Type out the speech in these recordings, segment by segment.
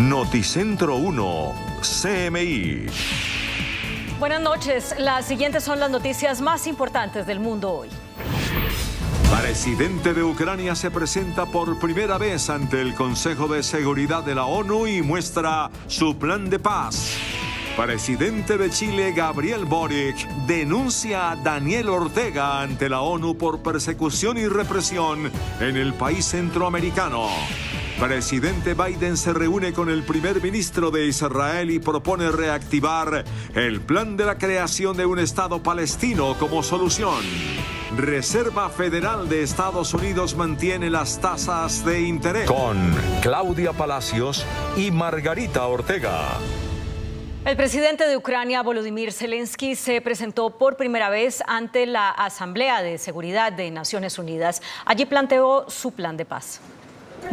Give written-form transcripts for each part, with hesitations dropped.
Noticentro 1, CMI. Buenas noches. Las siguientes son las noticias más importantes del mundo hoy. Presidente de Ucrania se presenta por primera vez ante el Consejo de Seguridad de la ONU y muestra su plan de paz. Presidente de Chile, Gabriel Boric, denuncia a Daniel Ortega ante la ONU por persecución y represión en el país centroamericano. Presidente Biden se reúne con el primer ministro de Israel y propone reactivar el plan de la creación de un Estado palestino como solución. Reserva Federal de Estados Unidos mantiene las tasas de interés. Con Claudia Palacios y Margarita Ortega. El presidente de Ucrania, Volodymyr Zelensky, se presentó por primera vez ante la Asamblea de Seguridad de Naciones Unidas. Allí planteó su plan de paz.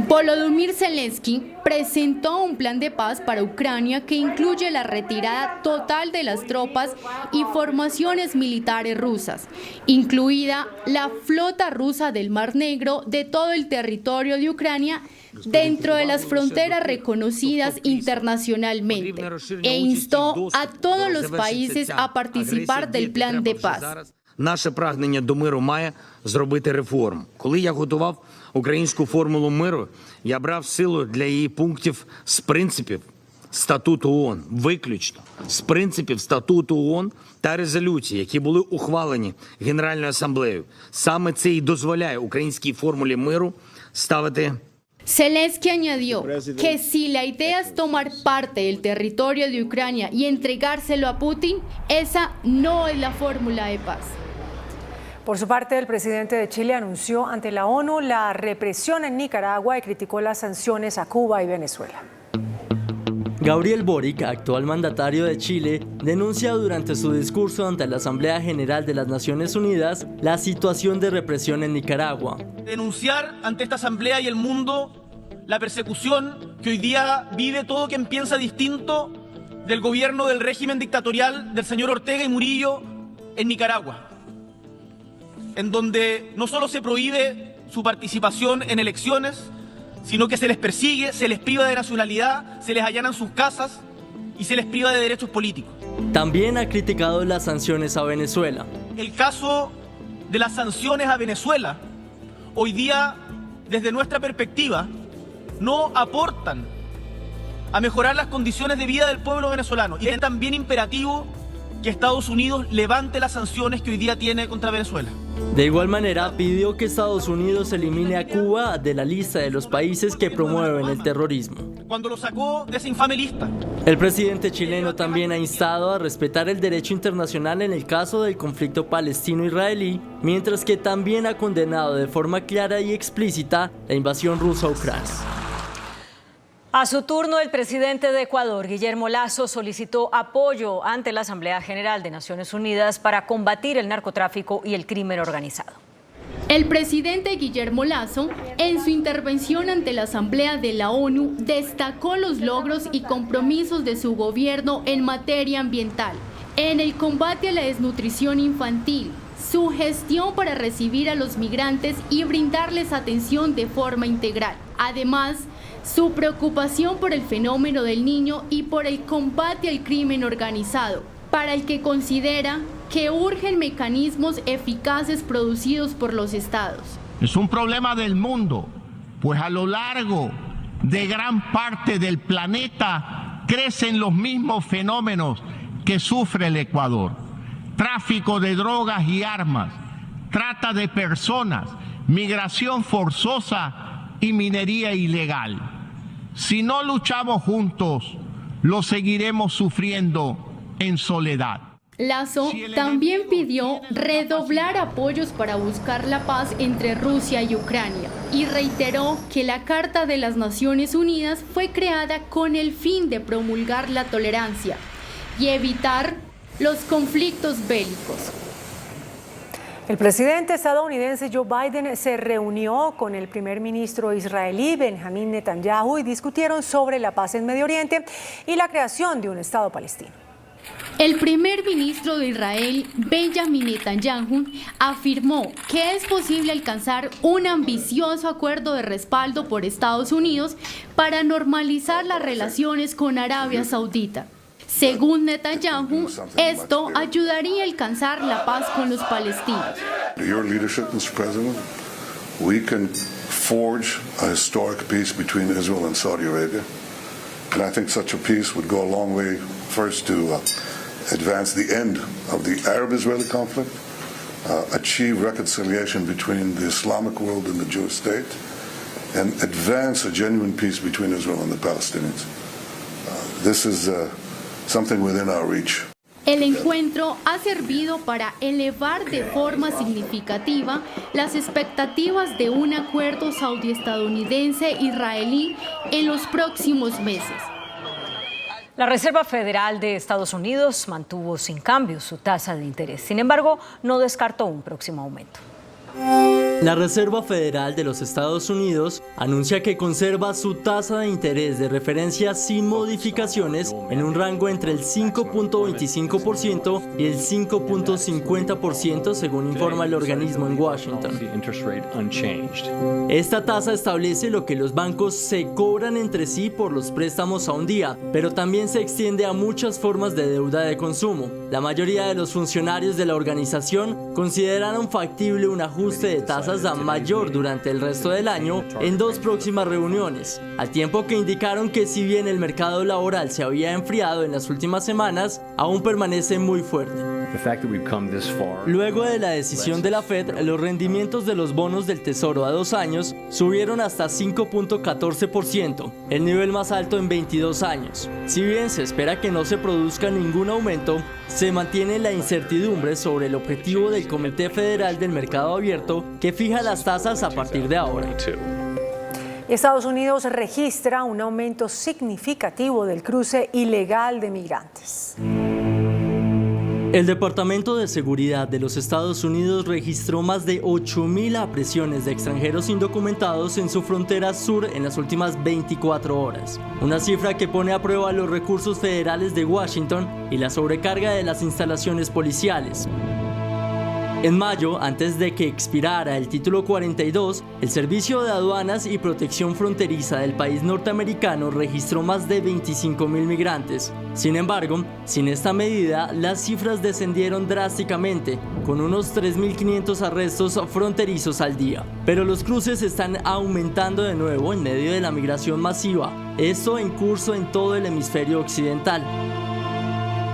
Volodymyr Zelensky presentó un plan de paz para Ucrania que incluye la retirada total de las tropas y formaciones militares rusas, incluida la flota rusa del Mar Negro de todo el territorio de Ucrania dentro de las fronteras reconocidas internacionalmente, e instó a todos los países a participar del plan de paz. Наше прагнення до миру має зробити реформу. Коли я готував українську формулу миру, я брав силу для її пунктів з принципів Статуту ООН, виключно з принципів Статуту ООН та резолюцій, які були ухвалені Генеральною асамблеєю. Саме це і дозволяє українській формулі миру ставити. Zelensky añadió que si la idea es tomar parte del territorio de Ucrania y entregárselo a Putin, esa no es la fórmula de paz. Por su parte, el presidente de Chile anunció ante la ONU la represión en Nicaragua y criticó las sanciones a Cuba y Venezuela. Gabriel Boric, actual mandatario de Chile, denuncia durante su discurso ante la Asamblea General de las Naciones Unidas la situación de represión en Nicaragua. Denunciar ante esta Asamblea y el mundo la persecución que hoy día vive todo quien piensa distinto del gobierno del régimen dictatorial del señor Ortega y Murillo en Nicaragua, en donde no solo se prohíbe su participación en elecciones, sino que se les persigue, se les priva de nacionalidad, se les allanan sus casas y se les priva de derechos políticos. También ha criticado las sanciones a Venezuela. El caso de las sanciones a Venezuela, hoy día, desde nuestra perspectiva, no aportan a mejorar las condiciones de vida del pueblo venezolano. Y es también imperativo que Estados Unidos levante las sanciones que hoy día tiene contra Venezuela. De igual manera, pidió que Estados Unidos elimine a Cuba de la lista de los países que promueven el terrorismo. Cuando lo sacó de esa infame lista. El presidente chileno también ha instado a respetar el derecho internacional en el caso del conflicto palestino-israelí, mientras que también ha condenado de forma clara y explícita la invasión rusa a Ucrania. A su turno, el presidente de Ecuador, Guillermo Lasso, solicitó apoyo ante la Asamblea General de Naciones Unidas para combatir el narcotráfico y el crimen organizado. El presidente Guillermo Lasso, en su intervención ante la Asamblea de la ONU, destacó los logros y compromisos de su gobierno en materia ambiental, en el combate a la desnutrición infantil, su gestión para recibir a los migrantes y brindarles atención de forma integral. Además, su preocupación por el fenómeno del niño y por el combate al crimen organizado, para el que considera que urgen mecanismos eficaces producidos por los estados. Es un problema del mundo, pues a lo largo de gran parte del planeta crecen los mismos fenómenos que sufre el Ecuador: tráfico de drogas y armas, trata de personas, migración forzosa y minería ilegal. Si no luchamos juntos, lo seguiremos sufriendo en soledad. Lasso también pidió redoblar apoyos para buscar la paz entre Rusia y Ucrania y reiteró que la Carta de las Naciones Unidas fue creada con el fin de promulgar la tolerancia y evitar los conflictos bélicos. El presidente estadounidense Joe Biden se reunió con el primer ministro israelí Benjamín Netanyahu y discutieron sobre la paz en Medio Oriente y la creación de un Estado palestino. El primer ministro de Israel, Benjamin Netanyahu, afirmó que es posible alcanzar un ambicioso acuerdo de respaldo por Estados Unidos para normalizar las relaciones con Arabia Saudita. Según Netanyahu, esto ayudaría a alcanzar la paz con los palestinos. Your leadership, Mr. President, we can forge a historic peace between Israel and Saudi Arabia. And I think such a peace would go a long way first to advance the end of the Arab-Israeli conflict, achieve reconciliation between the Islamic world and the Jewish state, and advance a genuine peace between Israel and the Palestinians. This is something within our reach. El encuentro ha servido para elevar de forma significativa las expectativas de un acuerdo saudí-estadounidense-israelí en los próximos meses. La Reserva Federal de Estados Unidos mantuvo sin cambio su tasa de interés. Sin embargo, no descartó un próximo aumento. La Reserva Federal de los Estados Unidos anuncia que conserva su tasa de interés de referencia sin modificaciones en un rango entre el 5.25% y el 5.50% según informa el organismo en Washington. Esta tasa establece lo que los bancos se cobran entre sí por los préstamos a un día, pero también se extiende a muchas formas de deuda de consumo. La mayoría de los funcionarios de la organización consideraron factible un ajuste de tasas a mayor durante el resto del año en dos próximas reuniones, al tiempo que indicaron que si bien el mercado laboral se había enfriado en las últimas semanas, aún permanece muy fuerte. Luego de la decisión de la Fed, los rendimientos de los bonos del Tesoro a 2 años subieron hasta 5.14%, el nivel más alto en 22 años. Si bien se espera que no se produzca ningún aumento, se mantiene la incertidumbre sobre el objetivo del Comité Federal del Mercado Abierto, que fija las tasas a partir de ahora. Estados Unidos registra un aumento significativo del cruce ilegal de migrantes. El Departamento de Seguridad de los Estados Unidos registró más de 8.000 apresiones de extranjeros indocumentados en su frontera sur en las últimas 24 horas, una cifra que pone a prueba los recursos federales de Washington y la sobrecarga de las instalaciones policiales. En mayo, antes de que expirara el Título 42, el Servicio de Aduanas y Protección Fronteriza del país norteamericano registró más de 25.000 migrantes. Sin embargo, sin esta medida, las cifras descendieron drásticamente, con unos 3.500 arrestos fronterizos al día. Pero los cruces están aumentando de nuevo en medio de la migración masiva, esto en curso en todo el hemisferio occidental.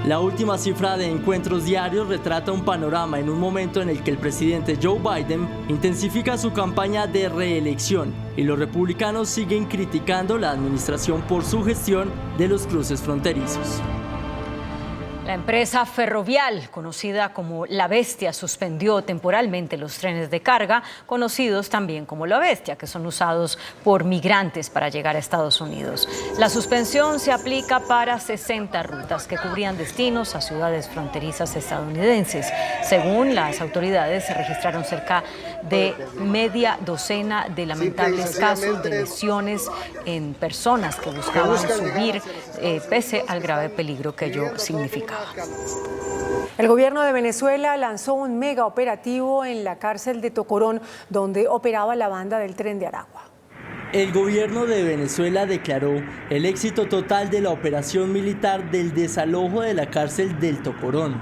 La última cifra de encuentros diarios retrata un panorama en un momento en el que el presidente Joe Biden intensifica su campaña de reelección y los republicanos siguen criticando la administración por su gestión de los cruces fronterizos. La empresa Ferrovial, conocida como La Bestia, suspendió temporalmente los trenes de carga, conocidos también como La Bestia, que son usados por migrantes para llegar a Estados Unidos. La suspensión se aplica para 60 rutas que cubrían destinos a ciudades fronterizas estadounidenses. Según las autoridades, se registraron cerca de media docena de lamentables casos de lesiones en personas que buscaban subir pese al grave peligro que ello significaba. El gobierno de Venezuela lanzó un mega operativo en la cárcel de Tocorón, donde operaba la banda del Tren de Aragua. El gobierno de Venezuela declaró el éxito total de la operación militar del desalojo de la cárcel del Tocorón,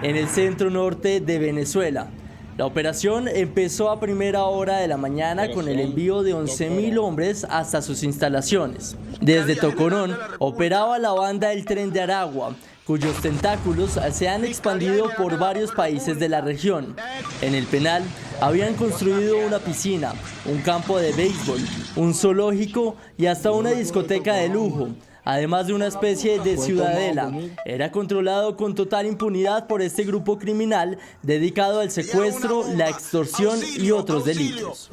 en el centro norte de Venezuela. La operación empezó a primera hora de la mañana con el envío de 11.000 hombres hasta sus instalaciones. Desde Tocorón operaba la banda del Tren de Aragua, cuyos tentáculos se han expandido por varios países de la región. En el penal habían construido una piscina, un campo de béisbol, un zoológico y hasta una discoteca de lujo, además de una especie de ciudadela. Era controlado con total impunidad por este grupo criminal dedicado al secuestro, la extorsión y otros delitos.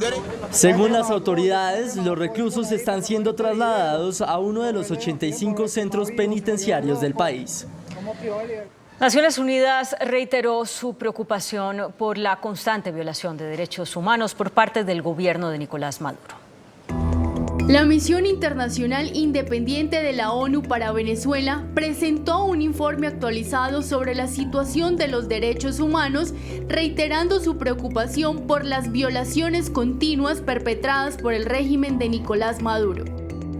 Según las autoridades, los reclusos están siendo trasladados a uno de los 85 centros penitenciarios del país. Naciones Unidas reiteró su preocupación por la constante violación de derechos humanos por parte del gobierno de Nicolás Maduro. La Misión Internacional Independiente de la ONU para Venezuela presentó un informe actualizado sobre la situación de los derechos humanos, reiterando su preocupación por las violaciones continuas perpetradas por el régimen de Nicolás Maduro.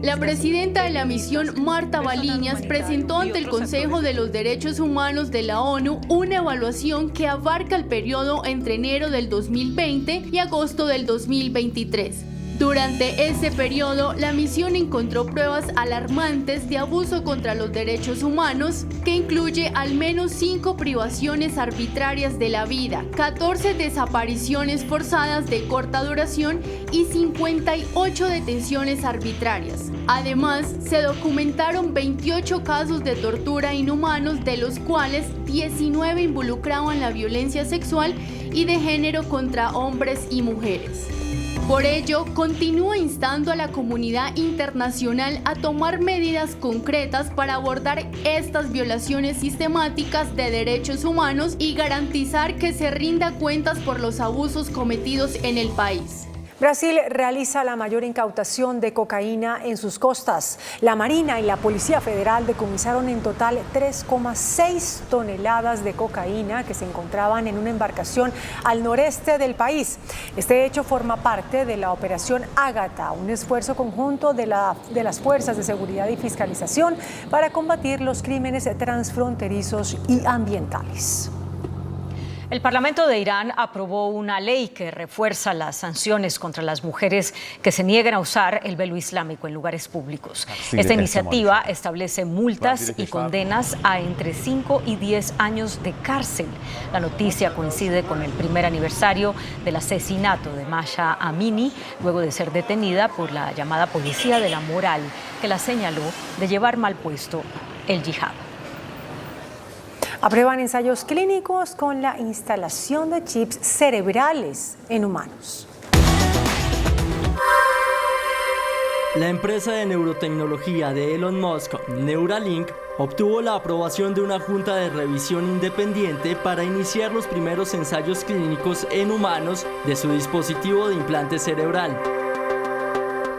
La presidenta de la misión, Marta Baliñas, presentó ante el Consejo de los Derechos Humanos de la ONU una evaluación que abarca el periodo entre enero del 2020 y agosto del 2023. Durante ese periodo, la misión encontró pruebas alarmantes de abuso contra los derechos humanos, que incluye al menos 5 privaciones arbitrarias de la vida, 14 desapariciones forzadas de corta duración y 58 detenciones arbitrarias. Además, se documentaron 28 casos de tortura inhumanos, de los cuales 19 involucraban la violencia sexual y de género contra hombres y mujeres. Por ello, continúa instando a la comunidad internacional a tomar medidas concretas para abordar estas violaciones sistemáticas de derechos humanos y garantizar que se rinda cuentas por los abusos cometidos en el país. Brasil realiza la mayor incautación de cocaína en sus costas. La Marina y la Policía Federal decomisaron en total 3,6 toneladas de cocaína que se encontraban en una embarcación al noreste del país. Este hecho forma parte de la Operación Ágata, un esfuerzo conjunto de las Fuerzas de Seguridad y Fiscalización para combatir los crímenes transfronterizos y ambientales. El Parlamento de Irán aprobó una ley que refuerza las sanciones contra las mujeres que se niegan a usar el velo islámico en lugares públicos. Esta iniciativa establece multas y condenas a entre 5 y 10 años de cárcel. La noticia coincide con el primer aniversario del asesinato de Mahsa Amini, luego de ser detenida por la llamada policía de la moral, que la señaló de llevar mal puesto el yihad. Aprueban ensayos clínicos con la instalación de chips cerebrales en humanos. La empresa de neurotecnología de Elon Musk, Neuralink, obtuvo la aprobación de una junta de revisión independiente para iniciar los primeros ensayos clínicos en humanos de su dispositivo de implante cerebral.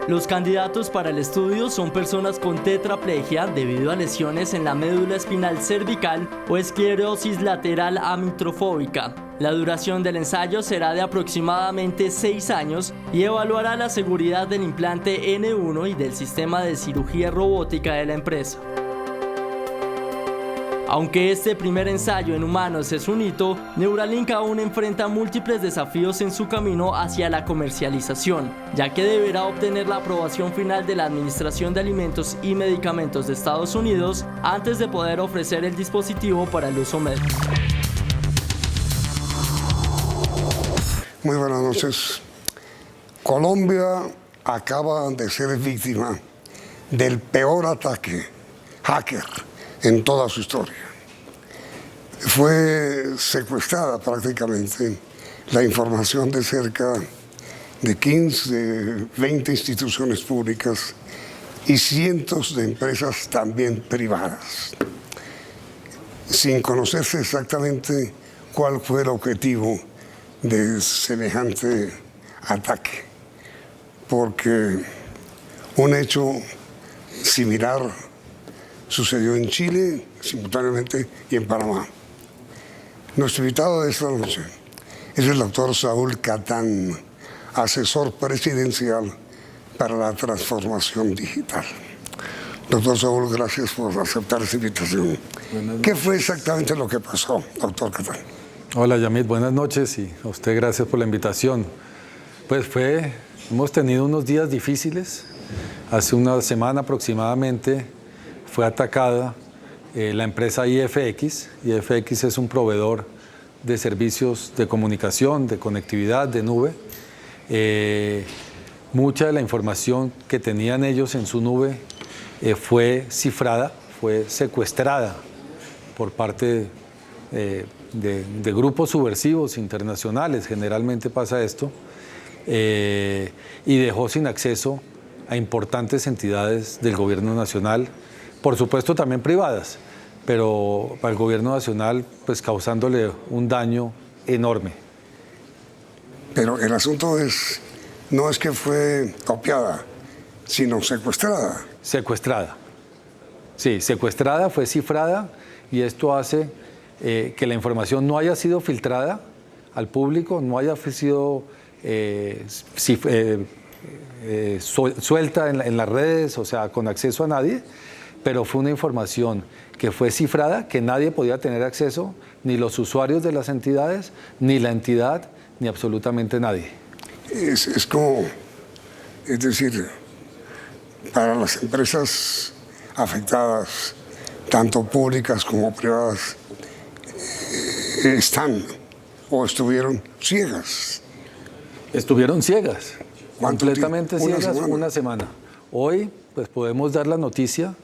Los candidatos para el estudio son personas con tetraplegia debido a lesiones en la médula espinal cervical o esclerosis lateral amitrofóbica. La duración del ensayo será de aproximadamente 6 años y evaluará la seguridad del implante N1 y del sistema de cirugía robótica de la empresa. Aunque este primer ensayo en humanos es un hito, Neuralink aún enfrenta múltiples desafíos en su camino hacia la comercialización, ya que deberá obtener la aprobación final de la Administración de Alimentos y Medicamentos de Estados Unidos antes de poder ofrecer el dispositivo para el uso médico. Muy buenas noches. Colombia acaba de ser víctima del peor ataque hacker en toda su historia. Fue secuestrada prácticamente la información de cerca de 15, 20 instituciones públicas y cientos de empresas también privadas, sin conocerse exactamente cuál fue el objetivo de semejante ataque, porque un hecho similar sucedió en Chile simultáneamente y en Panamá. Nuestro invitado de esta noche es el doctor Saúl Catán, asesor presidencial para la transformación digital. Doctor Saúl, gracias por aceptar esta invitación. ¿Qué fue exactamente lo que pasó, doctor Catán? Hola, Yamit, buenas noches y a usted gracias por la invitación. Pues hemos tenido unos días difíciles. Hace una semana aproximadamente fue atacada la empresa IFX. IFX es un proveedor de servicios de comunicación, de conectividad, de nube. Mucha de la información que tenían ellos en su nube fue cifrada, fue secuestrada por parte de grupos subversivos internacionales, generalmente pasa esto, y dejó sin acceso a importantes entidades del gobierno nacional, por supuesto también privadas, pero para el gobierno nacional pues causándole un daño enorme. Pero el asunto no es que fue copiada, sino secuestrada. Secuestrada. Sí, secuestrada, fue cifrada y esto hace que la información no haya sido filtrada al público, no haya sido suelta en las redes, o sea, con acceso a nadie, pero fue una información que fue cifrada, que nadie podía tener acceso, ni los usuarios de las entidades, ni la entidad, ni absolutamente nadie. Es como, es decir, para las empresas afectadas, tanto públicas como privadas, están o estuvieron ciegas. Estuvieron ciegas, completamente tiempo? ciegas, una semana. Hoy, pues podemos dar la noticia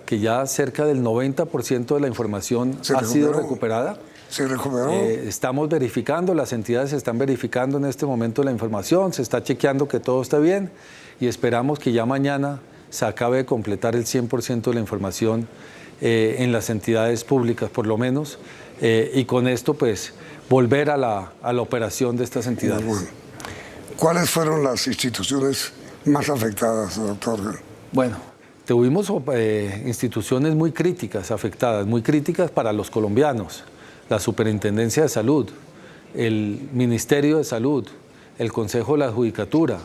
que ya cerca del 90% de la información ha sido recuperada. ¿Se recuperó? Estamos verificando, las entidades están verificando en este momento la información, se está chequeando que todo está bien y esperamos que ya mañana se acabe de completar el 100% de la información en las entidades públicas, por lo menos, y con esto, pues, volver a la operación de estas entidades. Bueno. ¿Cuáles fueron las instituciones más afectadas, doctor? Bueno, tuvimos instituciones muy críticas afectadas, muy críticas para los colombianos. La Superintendencia de Salud, el Ministerio de Salud, el Consejo de la Judicatura,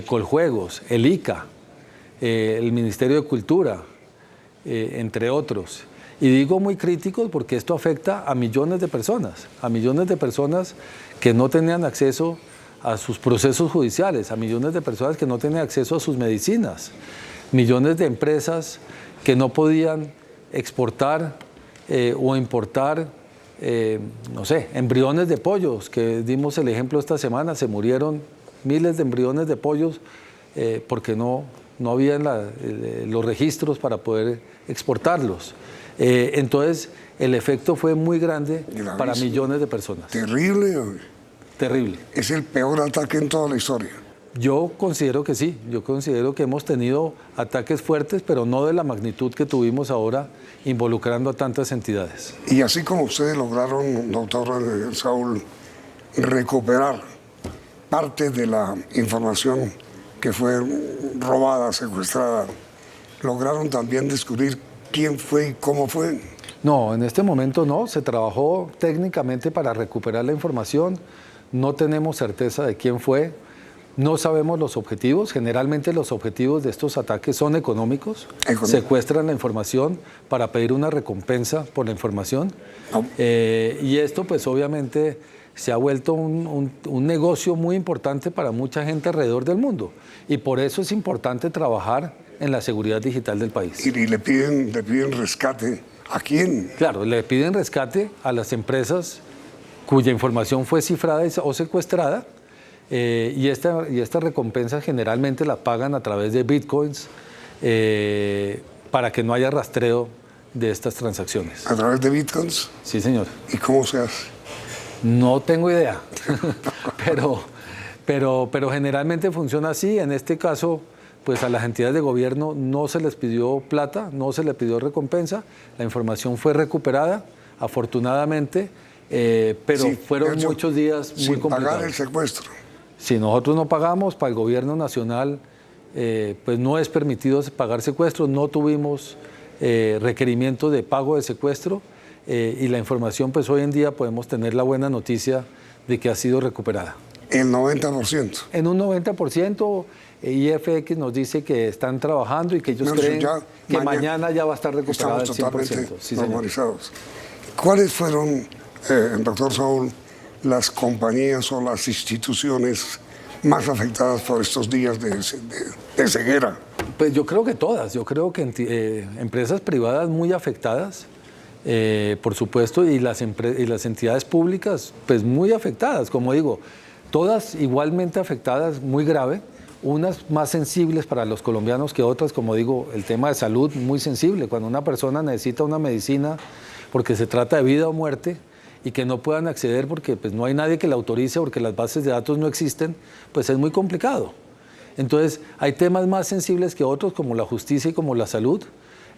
Coljuegos, el ICA, el Ministerio de Cultura, entre otros. Y digo muy críticos porque esto afecta a millones de personas que no tenían acceso a sus procesos judiciales, a millones de personas que no tenían acceso a sus medicinas, millones de empresas que no podían exportar o importar, no sé, embriones de pollos, que dimos el ejemplo esta semana, se murieron miles de embriones de pollos porque no había los registros para poder exportarlos. Entonces, el efecto fue muy grande para millones de personas. Terrible. Terrible. Es el peor ataque en toda la historia. Yo considero que sí, yo considero que hemos tenido ataques fuertes, pero no de la magnitud que tuvimos ahora, involucrando a tantas entidades. Y así como ustedes lograron, doctor Saúl, recuperar parte de la información que fue robada, secuestrada, lograron también descubrir quién fue y cómo fue. No, en este momento no, se trabajó técnicamente para recuperar la información, no tenemos certeza de quién fue, no sabemos los objetivos, generalmente los objetivos de estos ataques son económicos, secuestran la información para pedir una recompensa por la información, y esto pues obviamente se ha vuelto un negocio muy importante para mucha gente alrededor del mundo, y por eso es importante trabajar en la seguridad digital del país. Y le piden rescate, ¿a quién? Claro, le piden rescate a las empresas cuya información fue cifrada o secuestrada, y esta recompensa generalmente la pagan a través de bitcoins para que no haya rastreo de estas transacciones. ¿A través de bitcoins? Sí, señor. ¿Y cómo se hace? No tengo idea, pero generalmente funciona así. En este caso, pues a las entidades de gobierno no se les pidió plata, no se les pidió recompensa, la información fue recuperada, afortunadamente, pero sí, fueron muchos días muy complicados. Pagar el secuestro. Si nosotros no pagamos, para el gobierno nacional, pues no es permitido pagar secuestros, no tuvimos requerimiento de pago de secuestro, y la información, pues hoy en día podemos tener la buena noticia de que ha sido recuperada. ¿El 90%? En un 90%, IFX nos dice que están trabajando y que ellos creen que mañana ya va a estar recuperada al 100%. Totalmente sí, normalizados. ¿Cuáles fueron, doctor Saúl, las compañías o las instituciones más afectadas por estos días de ceguera? Pues yo creo que todas, yo creo que empresas privadas muy afectadas, por supuesto, y las entidades públicas pues muy afectadas, como digo, todas igualmente afectadas, muy grave, unas más sensibles para los colombianos que otras, como digo, el tema de salud muy sensible, cuando una persona necesita una medicina porque se trata de vida o muerte y que no puedan acceder porque pues, no hay nadie que la autorice porque las bases de datos no existen, pues es muy complicado. Entonces, hay temas más sensibles que otros, como la justicia y como la salud,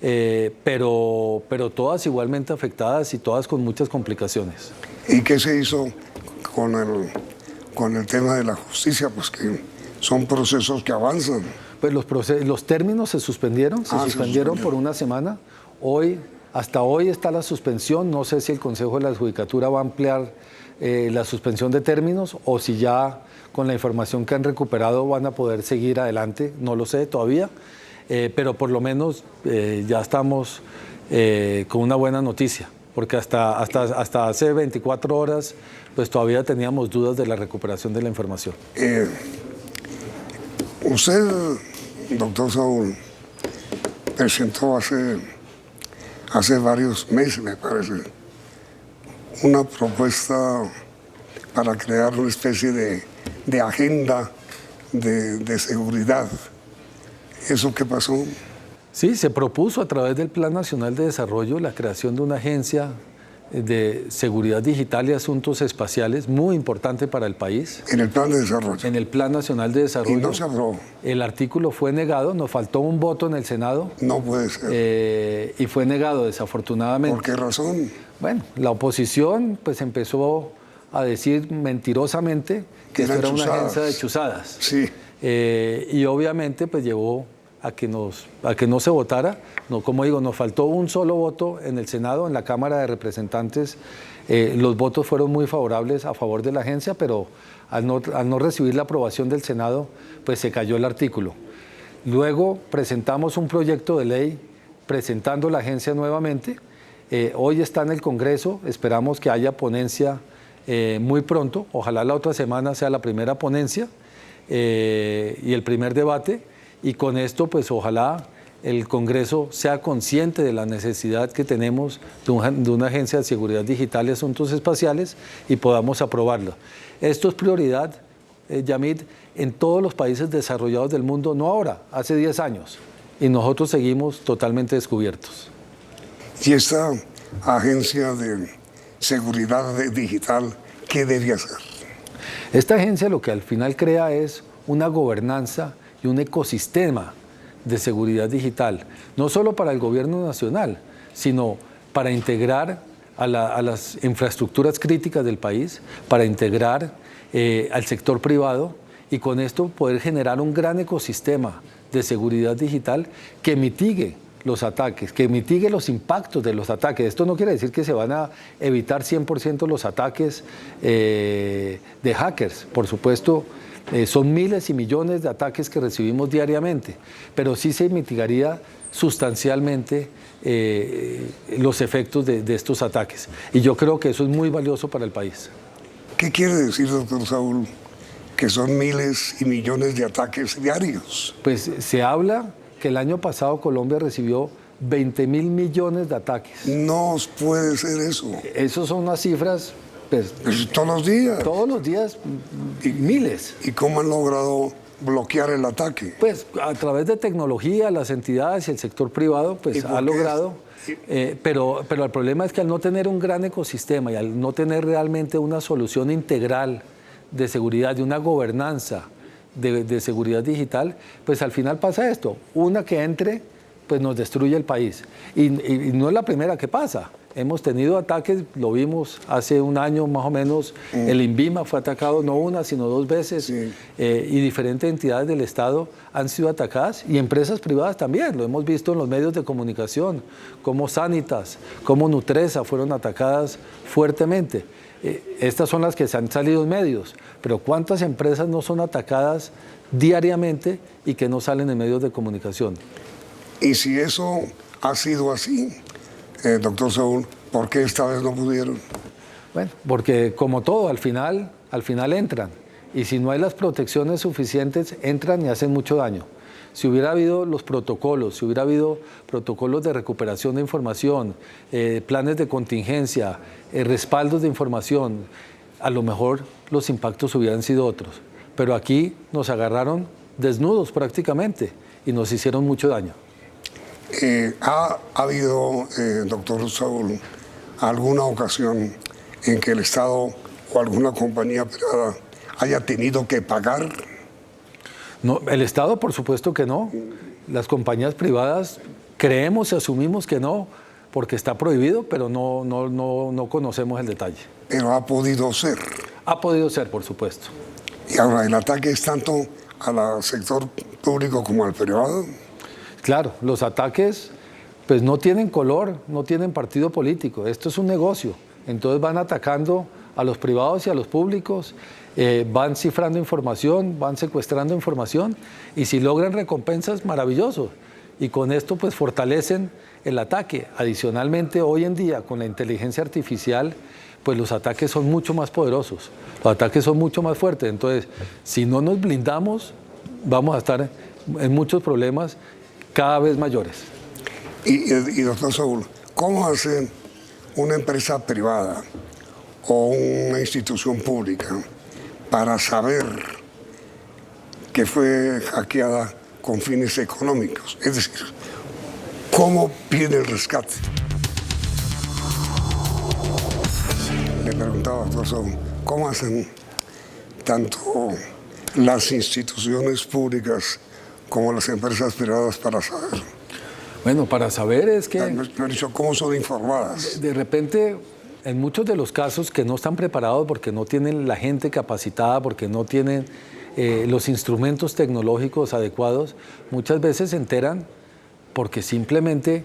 pero todas igualmente afectadas y todas con muchas complicaciones. ¿Y qué se hizo con el tema de la justicia? Pues que son procesos que avanzan. Pues los términos se suspendieron, por una semana. Hasta hoy está la suspensión. No sé si el Consejo de la Judicatura va a ampliar la suspensión de términos o si ya con la información que han recuperado van a poder seguir adelante. No lo sé todavía, pero por lo menos ya estamos con una buena noticia, porque hasta hace 24 horas pues todavía teníamos dudas de la recuperación de la información. Usted, doctor Saúl, presentó hace varios meses, me parece, una propuesta para crear una especie de agenda de seguridad. ¿Eso qué pasó? Sí, se propuso a través del Plan Nacional de Desarrollo la creación de una agencia de seguridad digital y asuntos espaciales muy importante para el país. En el Plan de Desarrollo. En el Plan Nacional de Desarrollo. Y no se aprobó. El artículo fue negado, nos faltó un voto en el Senado. No puede ser. Y fue negado, desafortunadamente. ¿Por qué razón? Bueno, la oposición pues empezó a decir mentirosamente que esto era una agencia de chuzadas. Sí. Y obviamente pues llevó a que no se votara. No, como digo, nos faltó un solo voto en el Senado, en la Cámara de Representantes. Los votos fueron muy favorables a favor de la agencia, pero al no recibir la aprobación del Senado, pues se cayó el artículo. Luego presentamos un proyecto de ley presentando la agencia nuevamente. Hoy está en el Congreso, esperamos que haya ponencia muy pronto. Ojalá la otra semana sea la primera ponencia y el primer debate. Y con esto, pues ojalá el Congreso sea consciente de la necesidad que tenemos de una agencia de seguridad digital y asuntos espaciales y podamos aprobarla. Esto es prioridad, Yamid, en todos los países desarrollados del mundo, no ahora, hace 10 años. Y nosotros seguimos totalmente descubiertos. ¿Y esta agencia de seguridad digital qué debe hacer? Esta agencia lo que al final crea es una gobernanza y un ecosistema de seguridad digital, no solo para el gobierno nacional, sino para integrar a las infraestructuras críticas del país, para integrar al sector privado y con esto poder generar un gran ecosistema de seguridad digital que mitigue los ataques, que mitigue los impactos de los ataques. Esto no quiere decir que se van a evitar 100% los ataques de hackers, por supuesto. Son miles y millones de ataques que recibimos diariamente, pero sí se mitigaría sustancialmente los efectos de estos ataques. Y yo creo que eso es muy valioso para el país. ¿Qué quiere decir, doctor Saúl, que son miles y millones de ataques diarios? Pues se habla que el año pasado Colombia recibió 20.000 millones de ataques. No puede ser eso. Esas son unas cifras... Pues, todos los días. Todos los días, miles. ¿Y cómo han logrado bloquear el ataque? Pues a través de tecnología, las entidades y el sector privado pues ha logrado, pero el problema es que al no tener un gran ecosistema y al no tener realmente una solución integral de seguridad, de una gobernanza de seguridad digital, pues al final pasa esto, una que entre pues nos destruye el país y no es la primera que pasa. Hemos tenido ataques, lo vimos hace un año más o menos, el INVIMA fue atacado no una, sino 2 veces, y diferentes entidades del Estado han sido atacadas, y empresas privadas también, lo hemos visto en los medios de comunicación, como Sanitas, como Nutresa fueron atacadas fuertemente. Estas son las que se han salido en medios, pero ¿cuántas empresas no son atacadas diariamente y que no salen en medios de comunicación? Y si eso ha sido así, doctor Saúl, ¿por qué esta vez no pudieron? Bueno, porque como todo, al final entran. Y si no hay las protecciones suficientes, entran y hacen mucho daño. Si hubiera habido los protocolos, si hubiera habido protocolos de recuperación de información, planes de contingencia, respaldos de información, a lo mejor los impactos hubieran sido otros. Pero aquí nos agarraron desnudos prácticamente y nos hicieron mucho daño. ¿Ha habido, doctor Saúl, alguna ocasión en que el Estado o alguna compañía privada haya tenido que pagar? No, el Estado por supuesto que no. Las compañías privadas creemos y asumimos que no, porque está prohibido, pero no conocemos el detalle. Pero ha podido ser. Ha podido ser, por supuesto. Y ahora, el ataque es tanto al sector público como al privado? Claro, los ataques pues no tienen color, no tienen partido político, esto es un negocio, entonces van atacando a los privados y a los públicos, van cifrando información, van secuestrando información y si logran recompensas, maravilloso. Y con esto pues fortalecen el ataque. Adicionalmente, hoy en día con la inteligencia artificial, pues los ataques son mucho más poderosos, los ataques son mucho más fuertes. Entonces, si no nos blindamos, vamos a estar en muchos problemas cada vez mayores. Y doctor Saúl, ¿cómo hace una empresa privada o una institución pública para saber que fue hackeada con fines económicos? Es decir, ¿cómo pide el rescate? Le preguntaba, doctor Saúl, ¿cómo hacen tanto las instituciones públicas como las empresas privadas para saber? Bueno, para saber es que... ¿Cómo son informadas? De repente, en muchos de los casos que no están preparados porque no tienen la gente capacitada, porque no tienen los instrumentos tecnológicos adecuados, muchas veces se enteran porque simplemente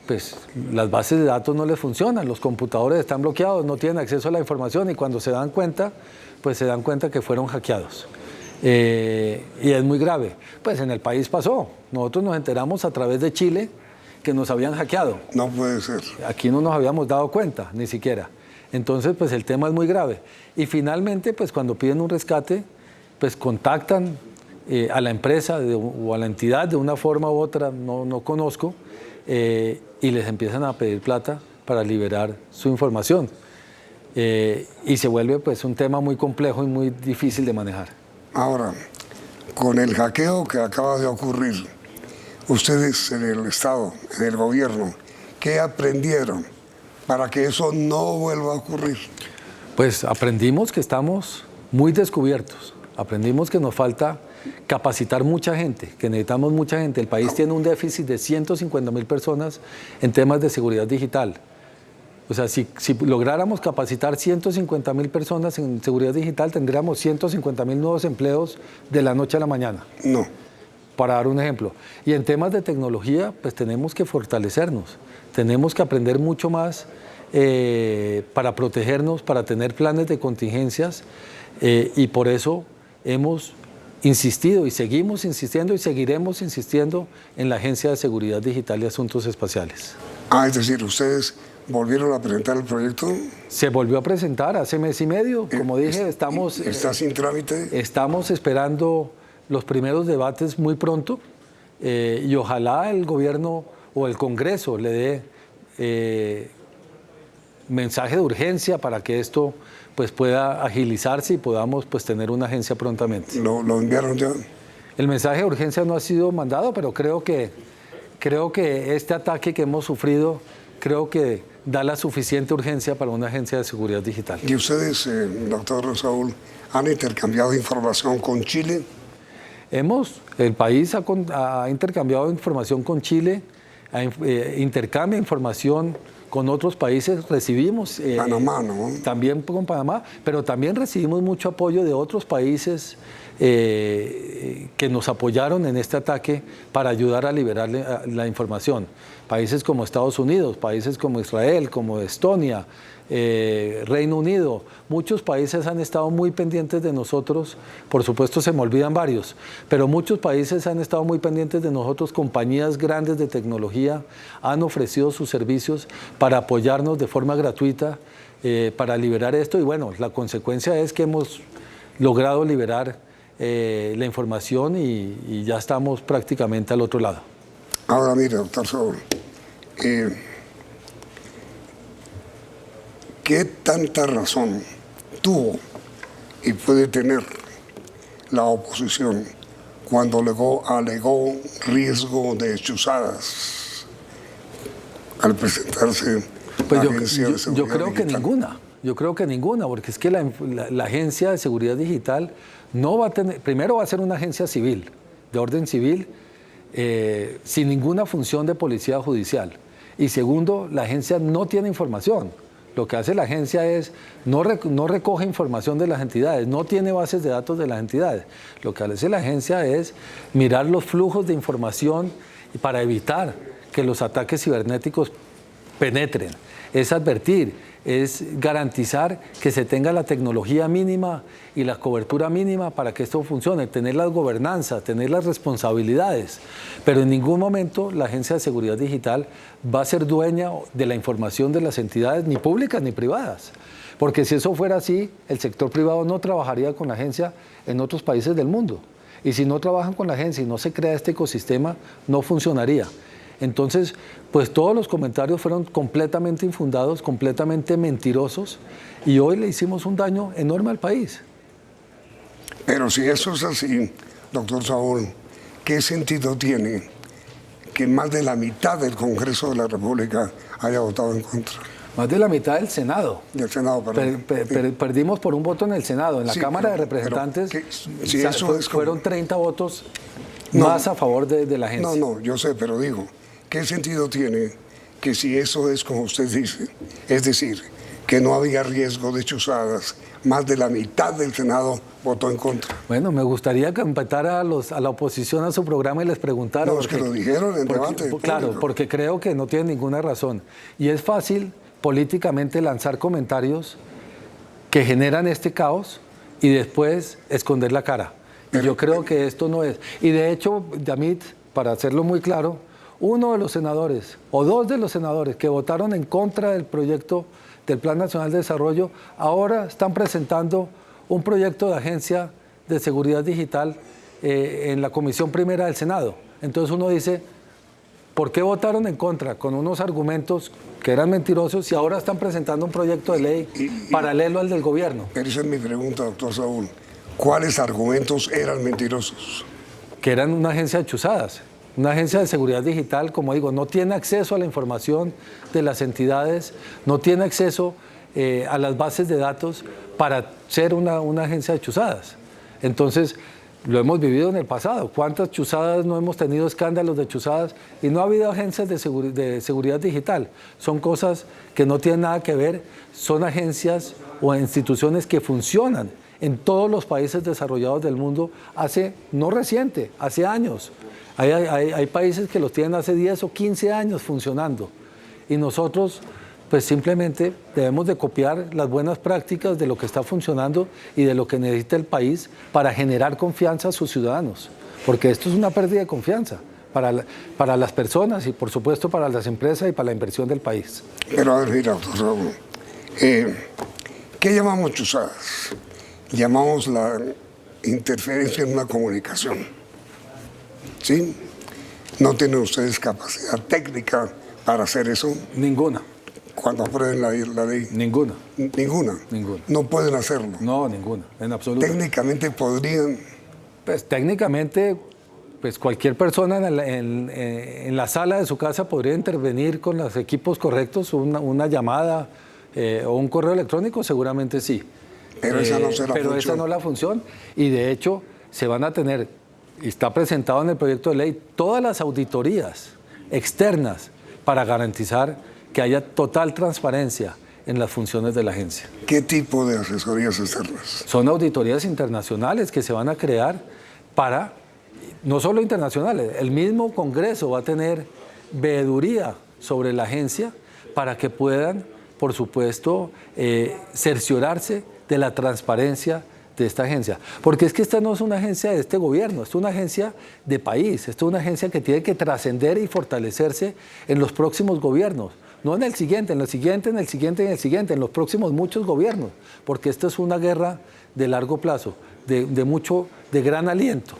pues, las bases de datos no les funcionan, los computadores están bloqueados, no tienen acceso a la información y cuando se dan cuenta, pues se dan cuenta que fueron hackeados. Y es muy grave. Pues en el país pasó, nosotros nos enteramos a través de Chile que nos habían hackeado. No puede ser. Aquí no nos habíamos dado cuenta, ni siquiera. Entonces, pues el tema es muy grave. Y finalmente, pues cuando piden un rescate, pues contactan a la empresa o a la entidad de una forma u otra, no conozco, y les empiezan a pedir plata para liberar su información. Y se vuelve pues un tema muy complejo y muy difícil de manejar. Ahora, con el hackeo que acaba de ocurrir, ustedes en el Estado, en el gobierno, ¿qué aprendieron para que eso no vuelva a ocurrir? Pues aprendimos que estamos muy descubiertos, aprendimos que nos falta capacitar mucha gente, que necesitamos mucha gente. El país tiene un déficit de 150.000 personas en temas de seguridad digital. O sea, si lográramos capacitar 150.000 personas en seguridad digital, tendríamos 150.000 nuevos empleos de la noche a la mañana. No. Para dar un ejemplo. Y en temas de tecnología, pues tenemos que fortalecernos, tenemos que aprender mucho más para protegernos, para tener planes de contingencias y por eso hemos insistido y seguimos insistiendo y seguiremos insistiendo en la Agencia de Seguridad Digital y Asuntos Espaciales. Es decir, ustedes volvieron a presentar el proyecto. Se volvió a presentar hace mes y medio, como dije, estamos... ¿Está sin trámite? Estamos esperando los primeros debates muy pronto y ojalá el gobierno o el Congreso le dé mensaje de urgencia para que esto pues, pueda agilizarse y podamos pues, tener una agencia prontamente. ¿Lo enviaron ya? El mensaje de urgencia no ha sido mandado, pero creo que este ataque que hemos sufrido, creo que da la suficiente urgencia para una agencia de seguridad digital. ¿Y ustedes, doctor Saúl, han intercambiado información con Chile? El país ha intercambiado información con Chile, intercambia información con otros países, recibimos... Panamá, ¿no? También con Panamá, pero también recibimos mucho apoyo de otros países que nos apoyaron en este ataque para ayudar a liberar la información. Países como Estados Unidos, países como Israel, como Estonia, Reino Unido, muchos países han estado muy pendientes de nosotros, por supuesto se me olvidan varios, pero muchos países han estado muy pendientes de nosotros, compañías grandes de tecnología han ofrecido sus servicios para apoyarnos de forma gratuita para liberar esto y bueno, la consecuencia es que hemos logrado liberar la información y ya estamos prácticamente al otro lado. Ahora mire, doctor Saúl, ¿qué tanta razón tuvo y puede tener la oposición cuando alegó riesgo de chuzadas al presentarse pues la Agencia de Seguridad Yo creo Digital? que ninguna. Yo creo que ninguna, porque es que la Agencia de Seguridad Digital no va a tener, primero va a ser una agencia civil, de orden civil, sin ninguna función de policía judicial. Y segundo, la agencia no tiene información. Lo que hace la agencia es, no recoge información de las entidades, no tiene bases de datos de las entidades. Lo que hace la agencia es mirar los flujos de información para evitar que los ataques cibernéticos penetren. Es advertir, es garantizar que se tenga la tecnología mínima y la cobertura mínima para que esto funcione, tener las gobernanzas, tener las responsabilidades. Pero en ningún momento la Agencia de Seguridad Digital va a ser dueña de la información de las entidades, ni públicas ni privadas. Porque si eso fuera así, el sector privado no trabajaría con la agencia en otros países del mundo. Y si no trabajan con la agencia y no se crea este ecosistema, no funcionaría. Entonces, pues todos los comentarios fueron completamente infundados, completamente mentirosos, y hoy le hicimos un daño enorme al país. Pero si eso es así, doctor Saúl, ¿qué sentido tiene que más de la mitad del Congreso de la República haya votado en contra? Más de la mitad del Senado. Del Senado, perdón. Perdimos por un voto en el Senado. En la Sí, Cámara de pero Representantes si eso es como- fueron 30 votos No. más a favor de la agencia. No, yo sé, pero digo, ¿qué sentido tiene que si eso es como usted dice, es decir, que no había riesgo de chuzadas, más de la mitad del Senado votó en contra? Bueno, me gustaría que invitara a la oposición a su programa y les preguntara. No, es que lo dijeron en debate Claro, público. porque creo que no tienen ninguna razón. Y es fácil políticamente lanzar comentarios que generan este caos y después esconder la cara. Y yo creo que esto no es. Y de hecho, Damit, para hacerlo muy claro, uno de los senadores o dos de los senadores que votaron en contra del proyecto del Plan Nacional de Desarrollo ahora están presentando un proyecto de agencia de seguridad digital en la Comisión Primera del Senado. Entonces uno dice, ¿por qué votaron en contra con unos argumentos que eran mentirosos y ahora están presentando un proyecto de ley paralelo al del gobierno? Pero esa es mi pregunta, doctor Saúl. ¿Cuáles argumentos eran mentirosos? Que eran una agencia de chuzadas. Una agencia de seguridad digital, como digo, no tiene acceso a la información de las entidades, no tiene acceso a las bases de datos para ser una agencia de chuzadas. Entonces, lo hemos vivido en el pasado. ¿Cuántas chuzadas no hemos tenido, escándalos de chuzadas? Y no ha habido agencias de seguridad digital. Son cosas que no tienen nada que ver, son agencias o instituciones que funcionan en todos los países desarrollados del mundo no reciente, hace años. Hay países que los tienen hace 10 o 15 años funcionando. Y nosotros, pues simplemente debemos de copiar las buenas prácticas de lo que está funcionando y de lo que necesita el país para generar confianza a sus ciudadanos. Porque esto es una pérdida de confianza para las personas y, por supuesto, para las empresas y para la inversión del país. Pero a ver, mira, doctor Saúl, ¿qué llamamos chuzadas? Llamamos la interferencia en una comunicación. ¿Sí? ¿No tienen ustedes capacidad técnica para hacer eso? Ninguna. Cuando aprueben la ley. Ninguna. ¿Ninguna? Ninguna. No pueden hacerlo. No, ninguna, en absoluto. Técnicamente podrían. Pues técnicamente, pues cualquier persona en la sala de su casa podría intervenir con los equipos correctos, una llamada o un correo electrónico, seguramente sí. Pero esa no será la pero función. esa no es la función. Y de hecho, se van a tener, y está presentado en el proyecto de ley, todas las auditorías externas para garantizar que haya total transparencia en las funciones de la agencia. ¿Qué tipo de asesorías externas? Son auditorías internacionales que se van a crear para, no solo internacionales, el mismo Congreso va a tener veeduría sobre la agencia para que puedan, por supuesto, cerciorarse de la transparencia de esta agencia. Porque es que esta no es una agencia de este gobierno, es una agencia de país, es una agencia que tiene que trascender y fortalecerse en los próximos gobiernos. No en el siguiente, en el siguiente, en el siguiente, en el siguiente, en los próximos muchos gobiernos, porque esta es una guerra de largo plazo, de gran aliento.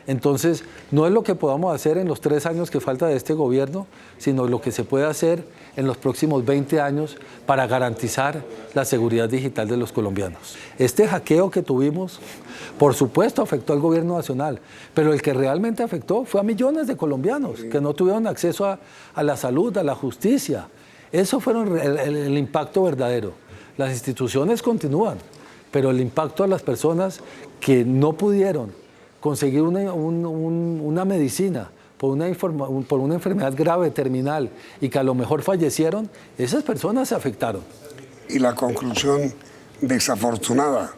Entonces, no es lo que podamos hacer en los 3 años que falta de este gobierno, sino lo que se puede hacer en los próximos 20 años para garantizar la seguridad digital de los colombianos. Este hackeo que tuvimos, por supuesto, afectó al gobierno nacional, pero el que realmente afectó fue a millones de colombianos que no tuvieron acceso a la salud, a la justicia. Eso fue el impacto verdadero. Las instituciones continúan, pero el impacto a las personas que no pudieron conseguir una medicina por una enfermedad grave, terminal, y que a lo mejor fallecieron, esas personas se afectaron. Y la conclusión desafortunada,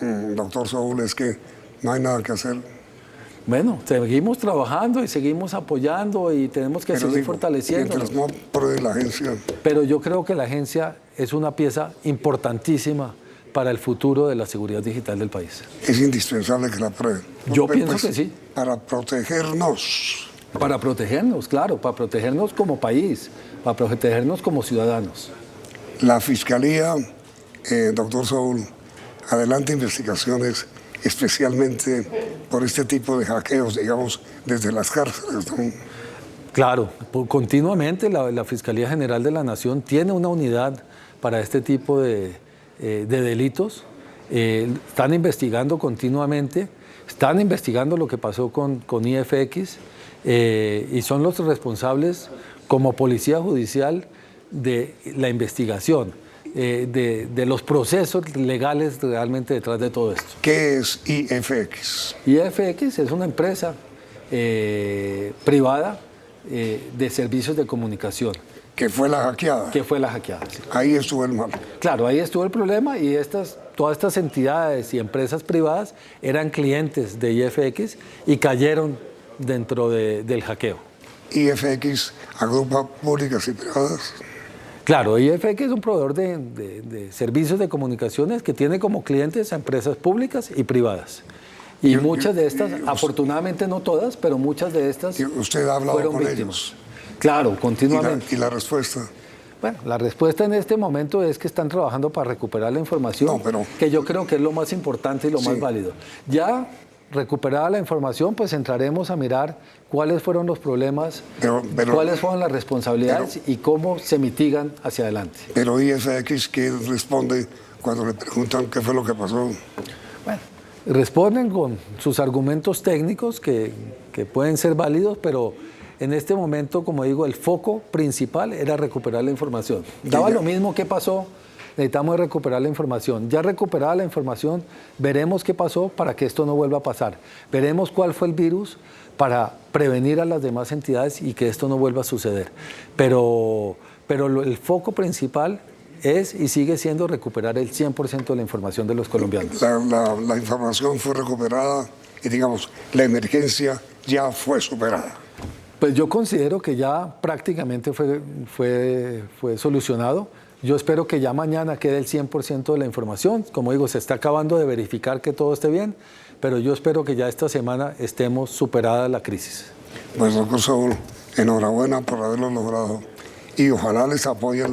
doctor Saúl, es que no hay nada que hacer. Bueno, seguimos trabajando y seguimos apoyando y tenemos que seguir fortaleciendo. Mientras no apruebe la agencia. Pero yo creo que la agencia es una pieza importantísima para el futuro de la seguridad digital del país. Es indispensable que la apruebe. Yo pienso que sí. Para protegernos. Para protegernos, claro, para protegernos como país, para protegernos como ciudadanos. La Fiscalía, doctor Saúl, adelanta investigaciones especialmente por este tipo de hackeos, digamos, desde las cárceles, ¿no? Claro, continuamente la Fiscalía General de la Nación tiene una unidad para este tipo de delitos. Están investigando continuamente, están investigando lo que pasó con IFX y son los responsables como Policía Judicial de la investigación. De los procesos legales realmente detrás de todo esto. ¿Qué es IFX? IFX es una empresa privada de servicios de comunicación. ¿Que fue la hackeada? Que fue la hackeada, sí. Ahí estuvo el mal. Claro, ahí estuvo el problema y todas estas entidades y empresas privadas eran clientes de IFX y cayeron dentro del hackeo. IFX agrupa públicas y privadas. Claro, IFX es un proveedor de servicios de comunicaciones que tiene como clientes a empresas públicas y privadas. Y muchas de estas, afortunadamente no todas, pero muchas de estas ¿Usted ha hablado fueron con víctimas. ellos? Claro, continuamente. ¿Y la respuesta? Bueno, la respuesta en este momento es que están trabajando para recuperar la información, que yo creo que es lo más importante y lo más válido. Ya recuperada la información, pues entraremos a mirar cuáles fueron los problemas, cuáles fueron las responsabilidades y cómo se mitigan hacia adelante. Pero IFX, ¿qué responde cuando le preguntan qué fue lo que pasó? Bueno, responden con sus argumentos técnicos que pueden ser válidos, pero en este momento, como digo, el foco principal era recuperar la información. Daba lo mismo que pasó. Necesitamos recuperar la información. Ya recuperada la información, veremos qué pasó para que esto no vuelva a pasar. Veremos cuál fue el virus para prevenir a las demás entidades y que esto no vuelva a suceder. Pero el foco principal es y sigue siendo recuperar el 100% de la información de los colombianos. La información fue recuperada y, digamos, la emergencia ya fue superada. Pues yo considero que ya prácticamente fue solucionado. Yo espero que ya mañana quede el 100% de la información. Como digo, se está acabando de verificar que todo esté bien, pero yo espero que ya esta semana estemos superada la crisis. Pues, doctor Saúl, enhorabuena por haberlo logrado y ojalá les apoye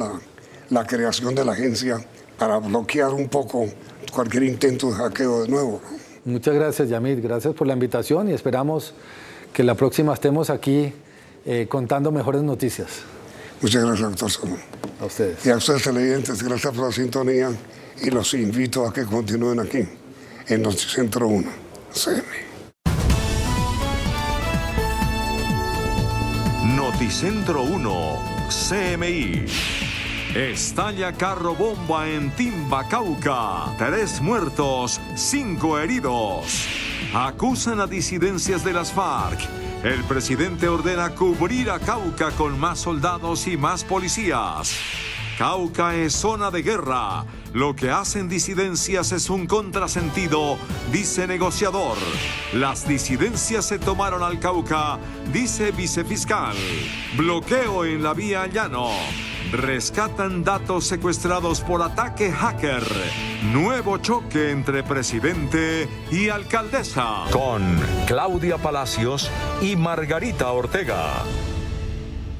la creación de la agencia para bloquear un poco cualquier intento de hackeo de nuevo. Muchas gracias, Yamil. Gracias por la invitación y esperamos que la próxima estemos aquí contando mejores noticias. Muchas gracias, doctor Saúl. A ustedes. Y a ustedes, televidentes, gracias por la sintonía y los invito a que continúen aquí en Noticentro 1, CM. Noticentro 1, CMI. Estalla carro bomba en Timba, Cauca. 3 muertos, 5 heridos. Acusan a disidencias de las FARC. El presidente ordena cubrir a Cauca con más soldados y más policías. Cauca es zona de guerra. Lo que hacen disidencias es un contrasentido, dice negociador. Las disidencias se tomaron al Cauca, dice vicefiscal. Bloqueo en la vía Llano. Rescatan datos secuestrados por ataque hacker. Nuevo choque entre presidente y alcaldesa. Con Claudia Palacios y Margarita Ortega.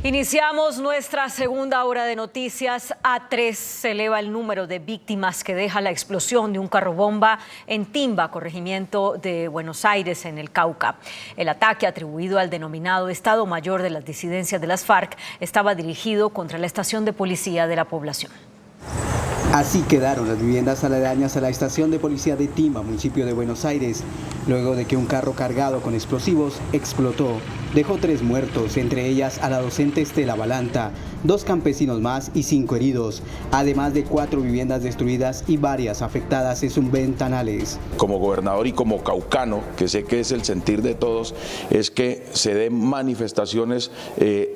Iniciamos nuestra segunda hora de noticias. A 3 se eleva el número de víctimas que deja la explosión de un carro bomba en Timba, corregimiento de Buenos Aires, en el Cauca. El ataque, atribuido al denominado Estado Mayor de las disidencias de las FARC, estaba dirigido contra la estación de policía de la población. Así quedaron las viviendas aledañas a la estación de policía de Timba, municipio de Buenos Aires, luego de que un carro cargado con explosivos explotó dejó 3 muertos, entre ellas a la docente Estela Balanta, 2 campesinos más y 5 heridos, además de 4 viviendas destruidas y varias afectadas en sus ventanales. Como gobernador y como caucano, que sé que es el sentir de todos, es que se den manifestaciones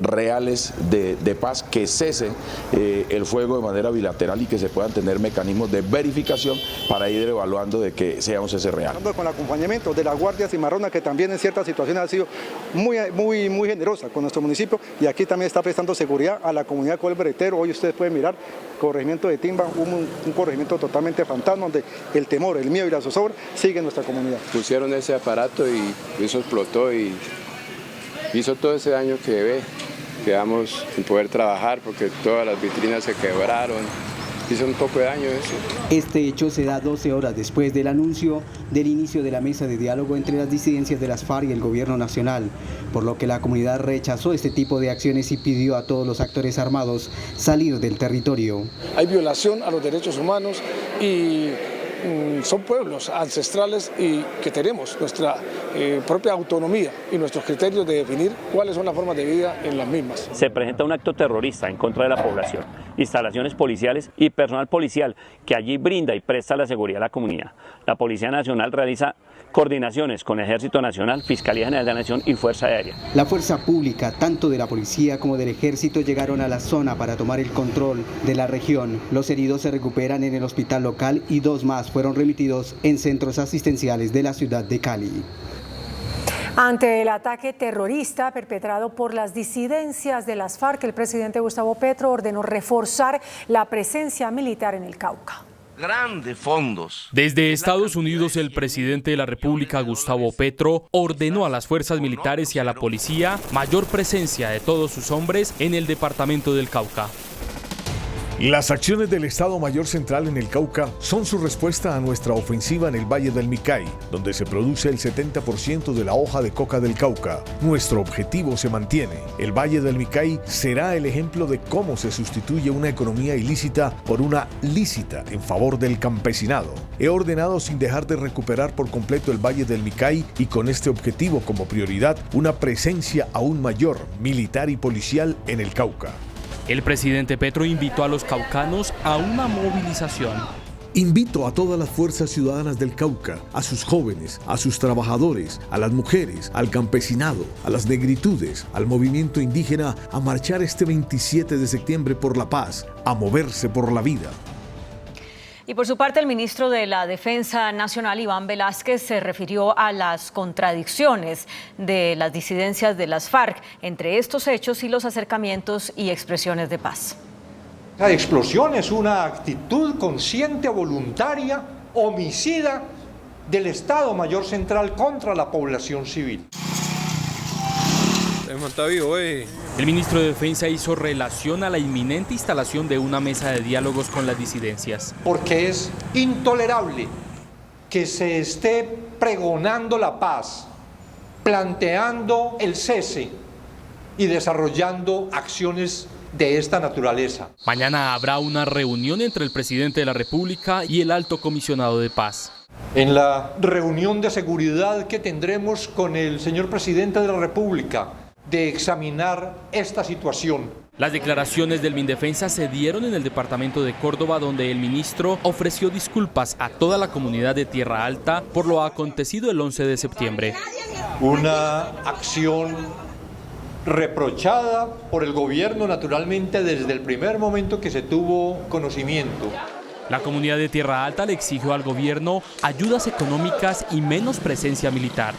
reales de paz, que cese el fuego de manera bilateral y que se puedan tener mecanismos de verificación para ir evaluando de que sea un cese real. Con el acompañamiento de la Guardia Cimarrona, que también en ciertas situaciones ha sido muy generosa con nuestro municipio, y aquí también está prestando seguridad a la comunidad Colbretero. Hoy ustedes pueden mirar, corregimiento de Timba, un corregimiento totalmente fantasma, donde el temor, el miedo y la zozobra siguen en nuestra comunidad. Pusieron ese aparato y eso explotó y hizo todo ese daño que ve. Quedamos sin poder trabajar porque todas las vitrinas se quebraron. Hizo un poco de daño eso. Este hecho se da 12 horas después del anuncio del inicio de la mesa de diálogo entre las disidencias de las FARC y el gobierno nacional, por lo que la comunidad rechazó este tipo de acciones y pidió a todos los actores armados salir del territorio. Hay violación a los derechos humanos y son pueblos ancestrales y que tenemos nuestra propia autonomía y nuestros criterios de definir cuáles son las formas de vida en las mismas. Se presenta un acto terrorista en contra de la población, instalaciones policiales y personal policial que allí brinda y presta la seguridad a la comunidad. La Policía Nacional realiza coordinaciones con Ejército Nacional, Fiscalía General de la Nación y Fuerza Aérea. La fuerza pública, tanto de la policía como del ejército, llegaron a la zona para tomar el control de la región. Los heridos se recuperan en el hospital local y 2 más fueron remitidos en centros asistenciales de la ciudad de Cali. Ante el ataque terrorista perpetrado por las disidencias de las FARC, el presidente Gustavo Petro ordenó reforzar la presencia militar en el Cauca. Grandes fondos. Desde Estados Unidos, el presidente de la República, Gustavo Petro, ordenó a las fuerzas militares y a la policía mayor presencia de todos sus hombres en el departamento del Cauca. Las acciones del Estado Mayor Central en el Cauca son su respuesta a nuestra ofensiva en el Valle del Micay, donde se produce el 70% de la hoja de coca del Cauca. Nuestro objetivo se mantiene. El Valle del Micay será el ejemplo de cómo se sustituye una economía ilícita por una lícita en favor del campesinado. He ordenado, sin dejar de recuperar por completo el Valle del Micay y con este objetivo como prioridad, una presencia aún mayor, militar y policial en el Cauca. El presidente Petro invitó a los caucanos a una movilización. Invito a todas las fuerzas ciudadanas del Cauca, a sus jóvenes, a sus trabajadores, a las mujeres, al campesinado, a las negritudes, al movimiento indígena, a marchar este 27 de septiembre por la paz, a moverse por la vida. Y por su parte, el ministro de la Defensa Nacional, Iván Velásquez, se refirió a las contradicciones de las disidencias de las FARC entre estos hechos y los acercamientos y expresiones de paz. La explosión es una actitud consciente, voluntaria, homicida del Estado Mayor Central contra la población civil. El ministro de Defensa hizo relación a la inminente instalación de una mesa de diálogos con las disidencias. Porque es intolerable que se esté pregonando la paz, planteando el cese y desarrollando acciones de esta naturaleza. Mañana habrá una reunión entre el presidente de la República y el alto comisionado de paz. En la reunión de seguridad que tendremos con el señor presidente de la República, de examinar esta situación. Las declaraciones del Mindefensa se dieron en el departamento de Córdoba, donde el ministro ofreció disculpas a toda la comunidad de Tierra Alta por lo acontecido el 11 de septiembre. Una acción reprochada por el gobierno, naturalmente, desde el primer momento que se tuvo conocimiento. La comunidad de Tierra Alta le exigió al gobierno ayudas económicas y menos presencia militar.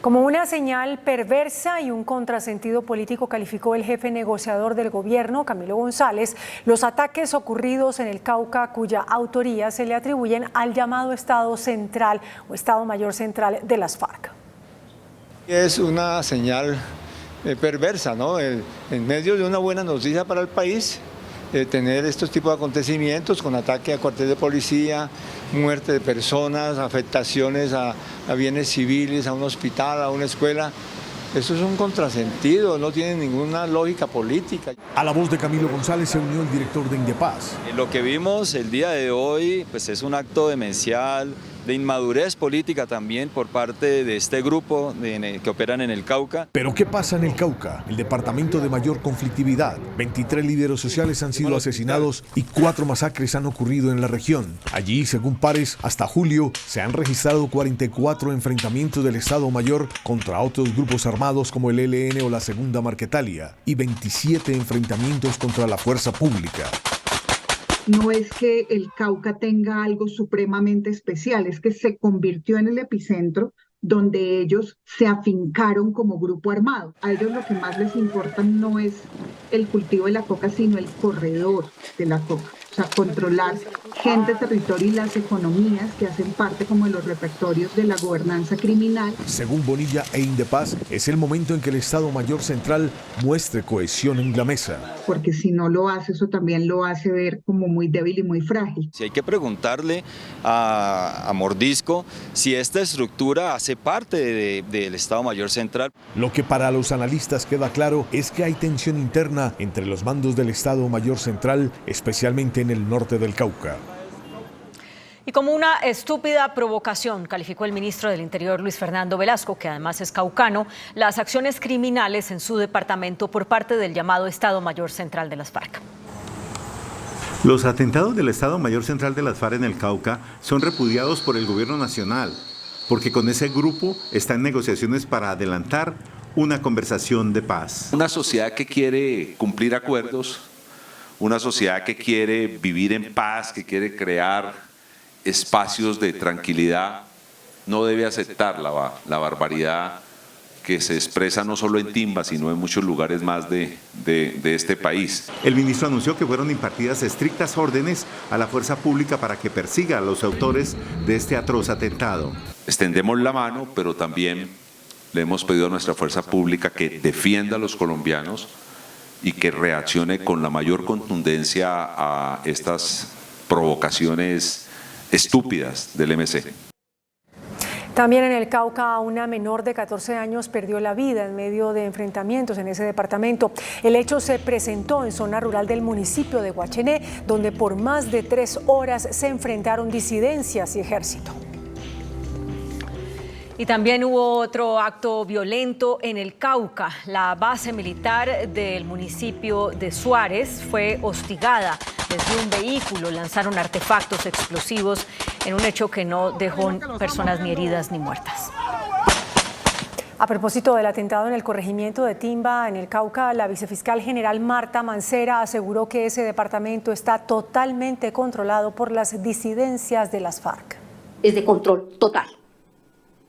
Como una señal perversa y un contrasentido político, calificó el jefe negociador del gobierno, Camilo González, los ataques ocurridos en el Cauca, cuya autoría se le atribuyen al llamado Estado Central o Estado Mayor Central de las FARC. Es una señal perversa, ¿no? En medio de una buena noticia para el país, tener estos tipos de acontecimientos con ataque a cuartel de policía, muerte de personas, afectaciones a bienes civiles, a un hospital, a una escuela. Eso es un contrasentido, no tiene ninguna lógica política. A la voz de Camilo González se unió el director de Indepaz. Lo que vimos el día de hoy pues es un acto demencial, de inmadurez política también por parte de este grupo que operan en el Cauca. ¿Pero qué pasa en el Cauca, el departamento de mayor conflictividad? 23 líderes sociales han sido asesinados y 4 masacres han ocurrido en la región. Allí, según pares, hasta julio se han registrado 44 enfrentamientos del Estado Mayor contra otros grupos armados como el ELN o la Segunda Marquetalia y 27 enfrentamientos contra la fuerza pública. No es que el Cauca tenga algo supremamente especial, es que se convirtió en el epicentro donde ellos se afincaron como grupo armado. A ellos lo que más les importa no es el cultivo de la coca, sino el corredor de la coca. O sea, controlar gente, territorio y las economías que hacen parte como de los repertorios de la gobernanza criminal. Según Bonilla e Indepaz, es el momento en que el Estado Mayor Central muestre cohesión en la mesa. Porque si no lo hace, eso también lo hace ver como muy débil y muy frágil. Si hay que preguntarle a Mordisco si esta estructura hace parte del Estado Mayor Central. Lo que para los analistas queda claro es que hay tensión interna entre los mandos del Estado Mayor Central, especialmente en el norte del Cauca. Y como una estúpida provocación, calificó el ministro del Interior, Luis Fernando Velasco, que además es caucano, las acciones criminales en su departamento por parte del llamado Estado Mayor Central de las FARC. Los atentados del Estado Mayor Central de las FARC en el Cauca son repudiados por el gobierno nacional, porque con ese grupo está en negociaciones para adelantar una conversación de paz. Una sociedad que quiere cumplir acuerdos, una sociedad que quiere vivir en paz, que quiere crear espacios de tranquilidad, no debe aceptar la barbaridad que se expresa no solo en Timba, sino en muchos lugares más de este país. El ministro anunció que fueron impartidas estrictas órdenes a la fuerza pública para que persiga a los autores de este atroz atentado. Extendemos la mano, pero también le hemos pedido a nuestra fuerza pública que defienda a los colombianos y que reaccione con la mayor contundencia a estas provocaciones estúpidas del MC. También en el Cauca, una menor de 14 años perdió la vida en medio de enfrentamientos en ese departamento. El hecho se presentó en zona rural del municipio de Guachené, donde por más de 3 horas se enfrentaron disidencias y ejército. Y también hubo otro acto violento en el Cauca. La base militar del municipio de Suárez fue hostigada. Desde un vehículo lanzaron artefactos explosivos en un hecho que no dejó personas ni heridas ni muertas. A propósito del atentado en el corregimiento de Timba, en el Cauca, la vicefiscal general Marta Mancera aseguró que ese departamento está totalmente controlado por las disidencias de las FARC. Es de control total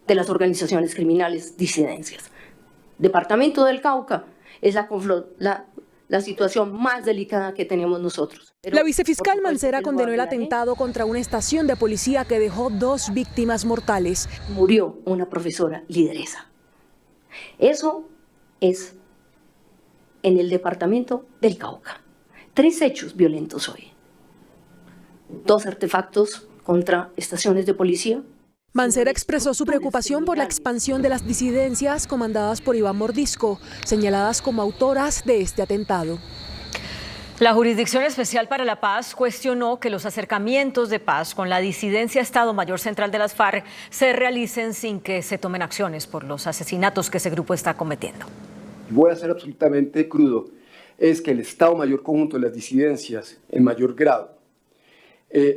de las organizaciones criminales disidencias. Departamento del Cauca es la situación más delicada que tenemos nosotros. La vicefiscal Mancera condenó el atentado contra una estación de policía que dejó 2 víctimas mortales. Murió una profesora lideresa. Eso es en el departamento del Cauca. 3 hechos violentos hoy. 2 artefactos contra estaciones de policía. Mancera expresó su preocupación por la expansión de las disidencias comandadas por Iván Mordisco, señaladas como autoras de este atentado. La Jurisdicción Especial para la Paz cuestionó que los acercamientos de paz con la disidencia Estado Mayor Central de las FARC se realicen sin que se tomen acciones por los asesinatos que ese grupo está cometiendo. Voy a ser absolutamente crudo. Es que el Estado Mayor Conjunto de las Disidencias, en mayor grado,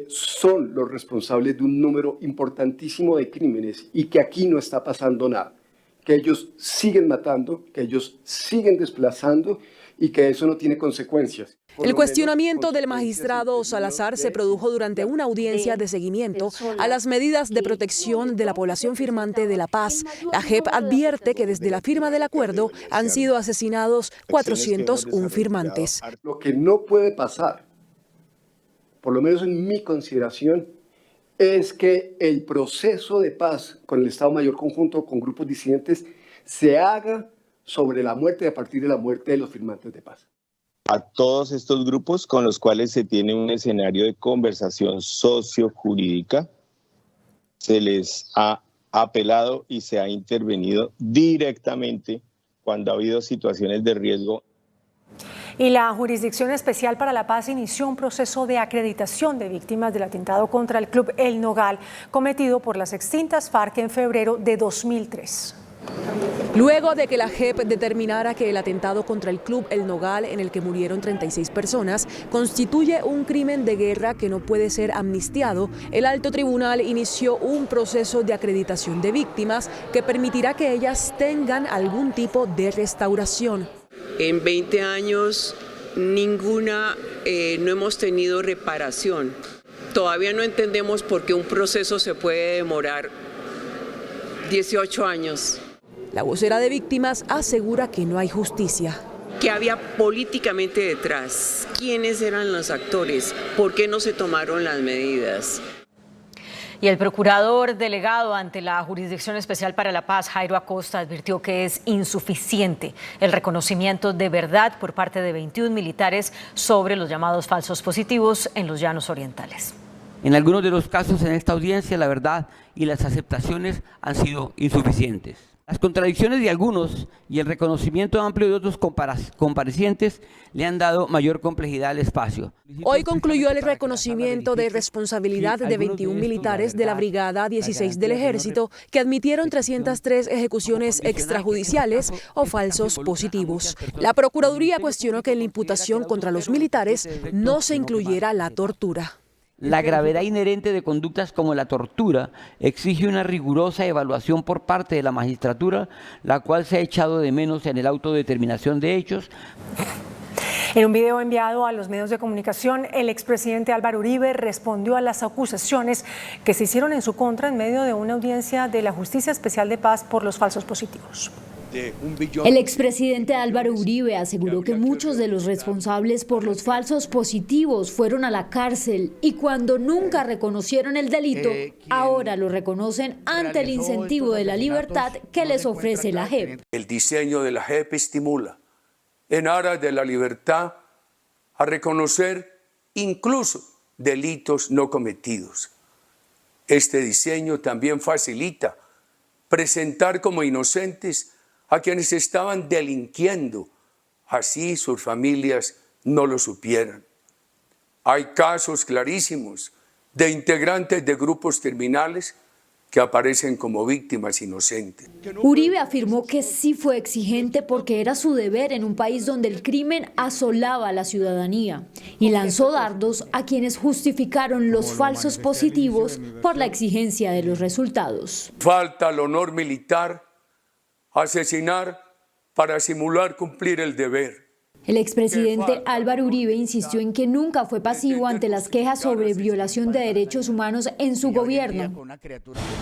son los responsables de un número importantísimo de crímenes y que aquí no está pasando nada, que ellos siguen matando, que ellos siguen desplazando y que eso no tiene consecuencias. El cuestionamiento del magistrado Salazar se produjo durante una audiencia de seguimiento a las medidas de protección de la población firmante de la paz. La JEP advierte que desde la firma del acuerdo han sido asesinados 401 firmantes. Lo que no puede pasar, por lo menos en mi consideración, es que el proceso de paz con el Estado Mayor Conjunto, con grupos disidentes, se haga sobre la muerte, a partir de la muerte de los firmantes de paz. A todos estos grupos con los cuales se tiene un escenario de conversación sociojurídica, se les ha apelado y se ha intervenido directamente cuando ha habido situaciones de riesgo. Y la Jurisdicción Especial para la Paz inició un proceso de acreditación de víctimas del atentado contra el Club El Nogal, cometido por las extintas FARC en febrero de 2003. Luego de que la JEP determinara que el atentado contra el Club El Nogal, en el que murieron 36 personas, constituye un crimen de guerra que no puede ser amnistiado, el alto tribunal inició un proceso de acreditación de víctimas que permitirá que ellas tengan algún tipo de restauración. En 20 años no hemos tenido reparación. Todavía no entendemos por qué un proceso se puede demorar 18 años. La vocera de víctimas asegura que no hay justicia. ¿Qué había políticamente detrás? ¿Quiénes eran los actores? ¿Por qué no se tomaron las medidas? Y el procurador delegado ante la Jurisdicción Especial para la Paz, Jairo Acosta, advirtió que es insuficiente el reconocimiento de verdad por parte de 21 militares sobre los llamados falsos positivos en los Llanos Orientales. En algunos de los casos en esta audiencia, la verdad y las aceptaciones han sido insuficientes. Las contradicciones de algunos y el reconocimiento amplio de otros comparecientes le han dado mayor complejidad al espacio. Hoy concluyó el reconocimiento de responsabilidad de 21 militares de la Brigada 16 del Ejército que admitieron 303 ejecuciones extrajudiciales o falsos positivos. La Procuraduría cuestionó que en la imputación contra los militares no se incluyera la tortura. La gravedad inherente de conductas como la tortura exige una rigurosa evaluación por parte de la magistratura, la cual se ha echado de menos en el autodeterminación de hechos. En un video enviado a los medios de comunicación, el expresidente Álvaro Uribe respondió a las acusaciones que se hicieron en su contra en medio de una audiencia de la Justicia Especial de Paz por los falsos positivos. El expresidente Álvaro Uribe aseguró que muchos de los responsables por los falsos positivos fueron a la cárcel y cuando nunca reconocieron el delito, ahora lo reconocen ante el incentivo de la libertad que les ofrece la JEP. El diseño de la JEP estimula, en aras de la libertad, a reconocer incluso delitos no cometidos. Este diseño también facilita presentar como inocentes a quienes estaban delinquiendo, así sus familias no lo supieran. Hay casos clarísimos de integrantes de grupos criminales que aparecen como víctimas inocentes. Uribe afirmó que sí fue exigente porque era su deber en un país donde el crimen asolaba a la ciudadanía y lanzó dardos a quienes justificaron los falsos positivos por la exigencia de los resultados. Falta el honor militar, asesinar para simular cumplir el deber. El expresidente Álvaro Uribe insistió en que nunca fue pasivo ante las quejas sobre violación de derechos humanos en su gobierno.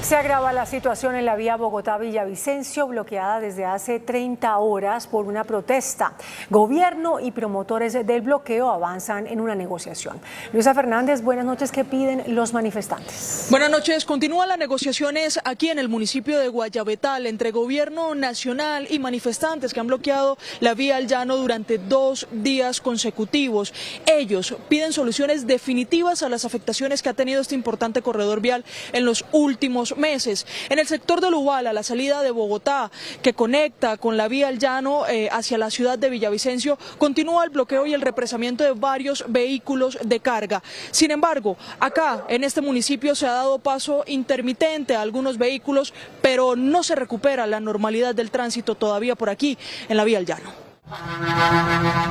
Se agrava la situación en la vía Bogotá-Villavicencio, bloqueada desde hace 30 horas por una protesta. Gobierno y promotores del bloqueo avanzan en una negociación. Luisa Fernández, buenas noches. ¿Qué piden los manifestantes? Buenas noches. Continúan las negociaciones aquí en el municipio de Guayabetal entre gobierno nacional y manifestantes que han bloqueado la vía al llano durante 2 días consecutivos. Ellos piden soluciones definitivas a las afectaciones que ha tenido este importante corredor vial en los últimos meses. En el sector del Ubala, la salida de Bogotá, que conecta con la vía al llano hacia la ciudad de Villavicencio, continúa el bloqueo y el represamiento de varios vehículos de carga. Sin embargo, acá en este municipio se ha dado paso intermitente a algunos vehículos, pero no se recupera la normalidad del tránsito todavía por aquí en la vía al llano.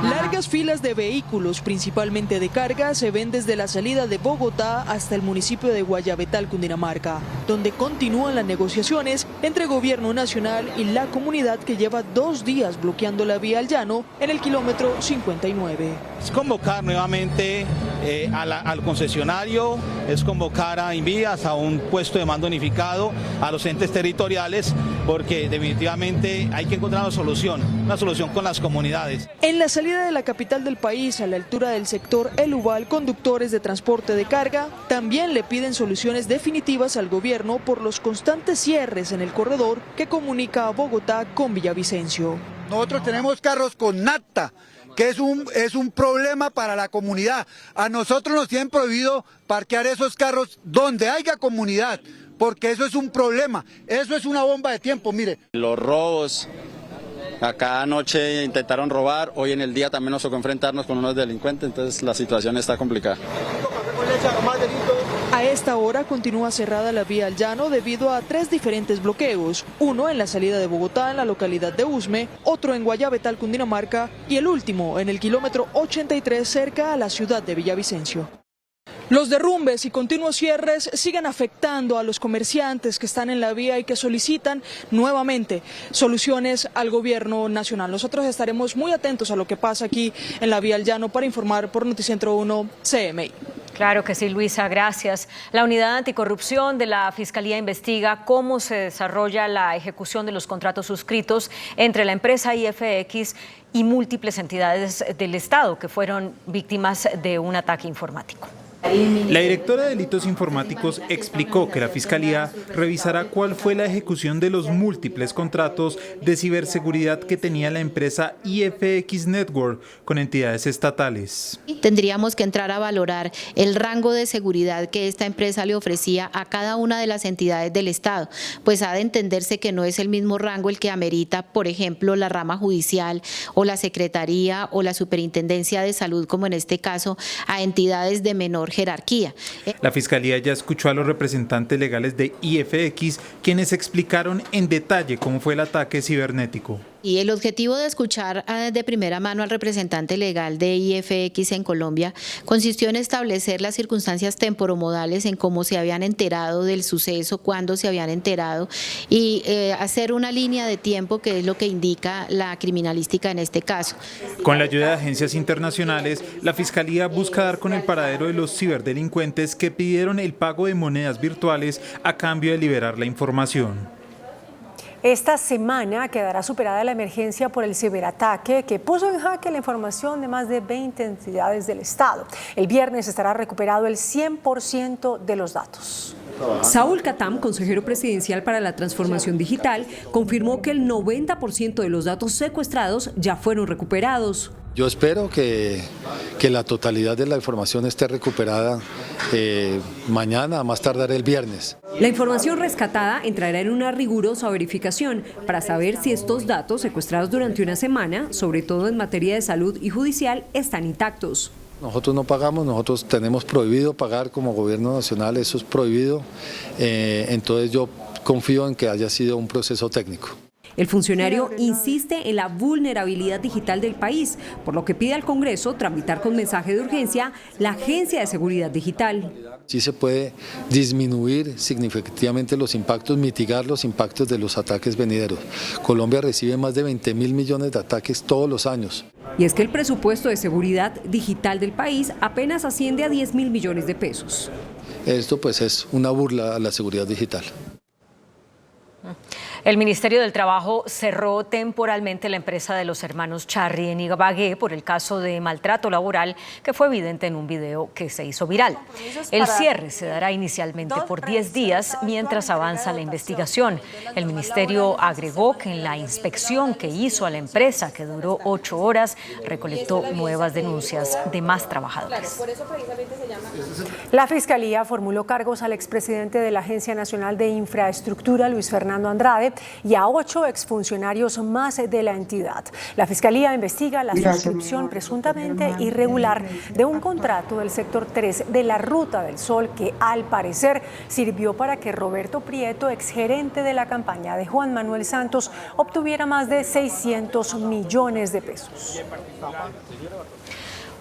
Largas filas de vehículos, principalmente de carga, se ven desde la salida de Bogotá hasta el municipio de Guayabetal, Cundinamarca, donde continúan las negociaciones entre gobierno nacional y la comunidad que lleva 2 días bloqueando la vía al llano en el kilómetro 59. Es convocar nuevamente al concesionario, es convocar a Invías a un puesto de mando unificado, a los entes territoriales, porque definitivamente hay que encontrar una solución con las comunidades. En la salida de la capital del país, a la altura del sector El Ubal, conductores de transporte de carga también le piden soluciones definitivas al gobierno por los constantes cierres en el corredor que comunica a Bogotá con Villavicencio. Nosotros tenemos carros con nafta, que es un problema para la comunidad. A nosotros nos tienen prohibido parquear esos carros donde haya comunidad, porque eso es un problema, eso es una bomba de tiempo, mire. Los robos Acá anoche intentaron robar, hoy en el día también nos tocó enfrentarnos con unos delincuentes, entonces la situación está complicada. A esta hora continúa cerrada la vía al llano debido a 3 diferentes bloqueos, uno en la salida de Bogotá en la localidad de Usme, otro en Guayabetal, Cundinamarca y el último en el kilómetro 83 cerca a la ciudad de Villavicencio. Los derrumbes y continuos cierres siguen afectando a los comerciantes que están en la vía y que solicitan nuevamente soluciones al gobierno nacional. Nosotros estaremos muy atentos a lo que pasa aquí en la vía al llano para informar por Noticentro 1 CMI. Claro que sí, Luisa, gracias. La Unidad Anticorrupción de la Fiscalía investiga cómo se desarrolla la ejecución de los contratos suscritos entre la empresa IFX y múltiples entidades del Estado que fueron víctimas de un ataque informático. La directora de Delitos Informáticos explicó que la Fiscalía revisará cuál fue la ejecución de los múltiples contratos de ciberseguridad que tenía la empresa IFX Network con entidades estatales. Tendríamos que entrar a valorar el rango de seguridad que esta empresa le ofrecía a cada una de las entidades del Estado, pues ha de entenderse que no es el mismo rango el que amerita, por ejemplo, la rama judicial o la Secretaría o la Superintendencia de Salud, como en este caso, a entidades de menor jerarquía. La Fiscalía ya escuchó a los representantes legales de IFX, quienes explicaron en detalle cómo fue el ataque cibernético. Y el objetivo de escuchar de primera mano al representante legal de IFX en Colombia consistió en establecer las circunstancias temporomodales en cómo se habían enterado del suceso, cuándo se habían enterado y hacer una línea de tiempo que es lo que indica la criminalística en este caso. Con la ayuda de agencias internacionales, la Fiscalía busca dar con el paradero de los ciberdelincuentes que pidieron el pago de monedas virtuales a cambio de liberar la información. Esta semana quedará superada la emergencia por el ciberataque que puso en jaque la información de más de 20 entidades del Estado. El viernes estará recuperado el 100% de los datos. Saúl Catam, consejero presidencial para la transformación digital, confirmó que el 90% de los datos secuestrados ya fueron recuperados. Yo espero que la totalidad de la información esté recuperada mañana, a más tardar el viernes. La información rescatada entrará en una rigurosa verificación para saber si estos datos secuestrados durante una semana, sobre todo en materia de salud y judicial, están intactos. Nosotros no pagamos, nosotros tenemos prohibido pagar como gobierno nacional, eso es prohibido, entonces yo confío en que haya sido un proceso técnico. El funcionario insiste en la vulnerabilidad digital del país, por lo que pide al Congreso tramitar con mensaje de urgencia la Agencia de Seguridad Digital. Sí se puede disminuir significativamente los impactos, mitigar los impactos de los ataques venideros. Colombia recibe más de 20.000 millones de ataques todos los años. Y es que el presupuesto de seguridad digital del país apenas asciende a 10.000 millones de pesos. Esto pues es una burla a la seguridad digital. El Ministerio del Trabajo cerró temporalmente la empresa de los hermanos Charri en Ibagué por el caso de maltrato laboral que fue evidente en un video que se hizo viral. El cierre se dará inicialmente por 10 días mientras avanza la investigación. El ministerio agregó que en la inspección que hizo a la empresa, que duró 8 horas, recolectó nuevas denuncias de más trabajadores. La Fiscalía formuló cargos al expresidente de la Agencia Nacional de Infraestructura, Luis Fernando Andrade, y a 8 exfuncionarios más de la entidad. La Fiscalía investiga la suscripción presuntamente irregular de un contrato del sector 3 de la Ruta del Sol que al parecer sirvió para que Roberto Prieto, exgerente de la campaña de Juan Manuel Santos, obtuviera más de 600 millones de pesos.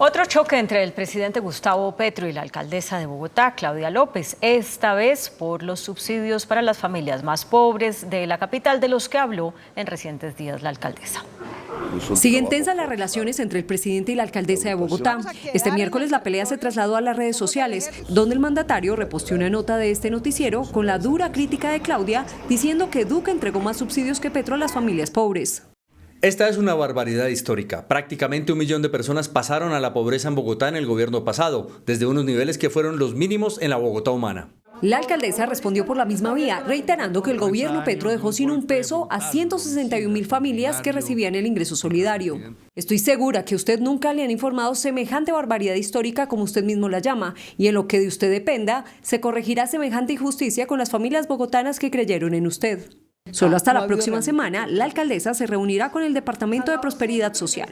Otro choque entre el presidente Gustavo Petro y la alcaldesa de Bogotá, Claudia López, esta vez por los subsidios para las familias más pobres de la capital, de los que habló en recientes días la alcaldesa. Siguen tensas las relaciones entre el presidente y la alcaldesa de Bogotá. Este miércoles la pelea se trasladó a las redes sociales, donde el mandatario reposteó una nota de este noticiero con la dura crítica de Claudia, diciendo que Duque entregó más subsidios que Petro a las familias pobres. Esta es una barbaridad histórica. Prácticamente 1 millón de personas pasaron a la pobreza en Bogotá en el gobierno pasado, desde unos niveles que fueron los mínimos en la Bogotá humana. La alcaldesa respondió por la misma vía, reiterando que el gobierno Petro dejó sin un peso a 161.000 familias que recibían el ingreso solidario. Estoy segura que usted nunca le han informado semejante barbaridad histórica como usted mismo la llama, y en lo que de usted dependa, se corregirá semejante injusticia con las familias bogotanas que creyeron en usted. Solo hasta la próxima semana, la alcaldesa se reunirá con el Departamento de Prosperidad Social.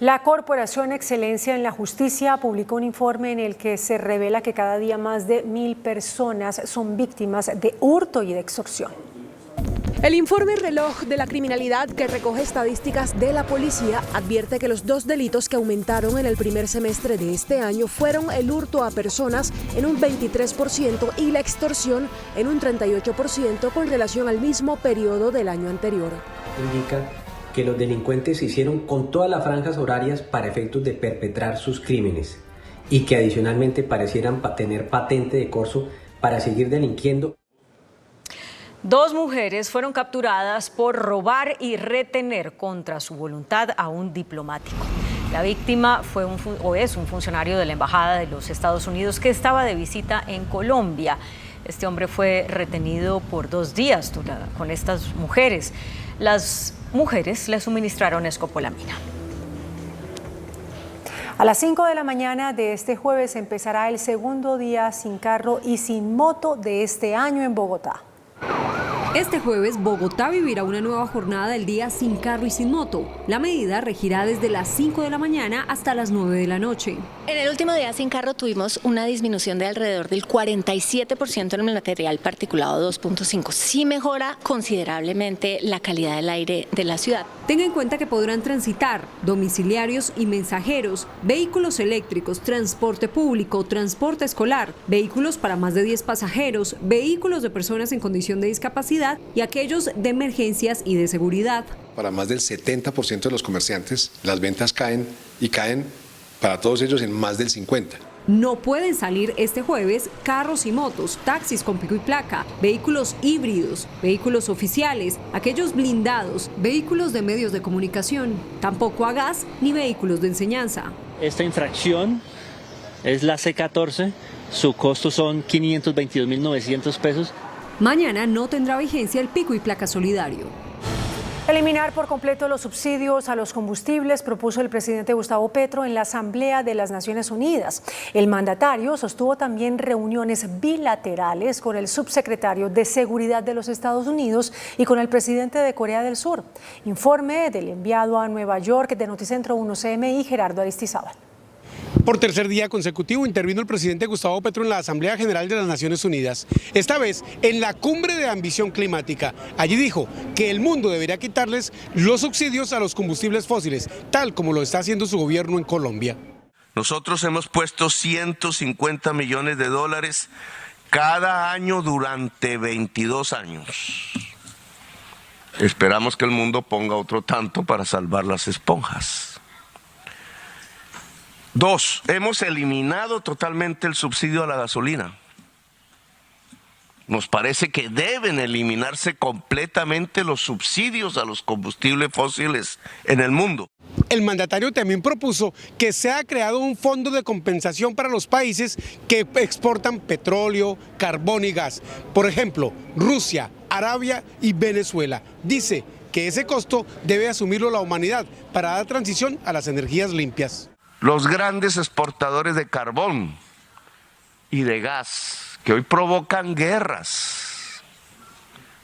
La Corporación Excelencia en la Justicia publicó un informe en el que se revela que cada día más de 1.000 personas son víctimas de hurto y de extorsión. El informe Reloj de la Criminalidad, que recoge estadísticas de la policía, advierte que los 2 delitos que aumentaron en el primer semestre de este año fueron el hurto a personas en un 23% y la extorsión en un 38% con relación al mismo periodo del año anterior. Indica que los delincuentes se hicieron con todas las franjas horarias para efectos de perpetrar sus crímenes y que adicionalmente parecieran tener patente de corso para seguir delinquiendo. 2 mujeres fueron capturadas por robar y retener contra su voluntad a un diplomático. La víctima es un funcionario de la Embajada de los Estados Unidos que estaba de visita en Colombia. Este hombre fue retenido por 2 días con estas mujeres. Las mujeres le suministraron escopolamina. A las 5 de la mañana de este jueves empezará el segundo día sin carro y sin moto de este año en Bogotá. Este jueves, Bogotá vivirá una nueva jornada del día sin carro y sin moto. La medida regirá desde las 5 de la mañana hasta las 9 de la noche. En el último día sin carro tuvimos una disminución de alrededor del 47% en el material particulado 2.5. Sí mejora considerablemente la calidad del aire de la ciudad. Tenga en cuenta que podrán transitar domiciliarios y mensajeros, vehículos eléctricos, transporte público, transporte escolar, vehículos para más de 10 pasajeros, vehículos de personas en condición de discapacidad y aquellos de emergencias y de seguridad. Para más del 70% de los comerciantes, las ventas caen para todos ellos en más del 50%. No pueden salir este jueves carros y motos, taxis con pico y placa, vehículos híbridos, vehículos oficiales, aquellos blindados, vehículos de medios de comunicación, tampoco a gas ni vehículos de enseñanza. Esta infracción es la C14, su costo son 522.900 pesos. Mañana no tendrá vigencia el pico y placa solidario. Eliminar por completo los subsidios a los combustibles propuso el presidente Gustavo Petro en la Asamblea de las Naciones Unidas. El mandatario sostuvo también reuniones bilaterales con el subsecretario de Seguridad de los Estados Unidos y con el presidente de Corea del Sur. Informe del enviado a Nueva York de Noticentro 1 CMI, Gerardo Aristizábal. Por tercer día consecutivo intervino el presidente Gustavo Petro en la Asamblea General de las Naciones Unidas, esta vez en la Cumbre de Ambición Climática. Allí dijo que el mundo debería quitarles los subsidios a los combustibles fósiles, tal como lo está haciendo su gobierno en Colombia. Nosotros hemos puesto 150 millones de dólares cada año durante 22 años. Esperamos que el mundo ponga otro tanto para salvar las esponjas. 2, hemos eliminado totalmente el subsidio a la gasolina. Nos parece que deben eliminarse completamente los subsidios a los combustibles fósiles en el mundo. El mandatario también propuso que se ha creado un fondo de compensación para los países que exportan petróleo, carbón y gas. Por ejemplo, Rusia, Arabia y Venezuela. Dice que ese costo debe asumirlo la humanidad para dar transición a las energías limpias. Los grandes exportadores de carbón y de gas que hoy provocan guerras,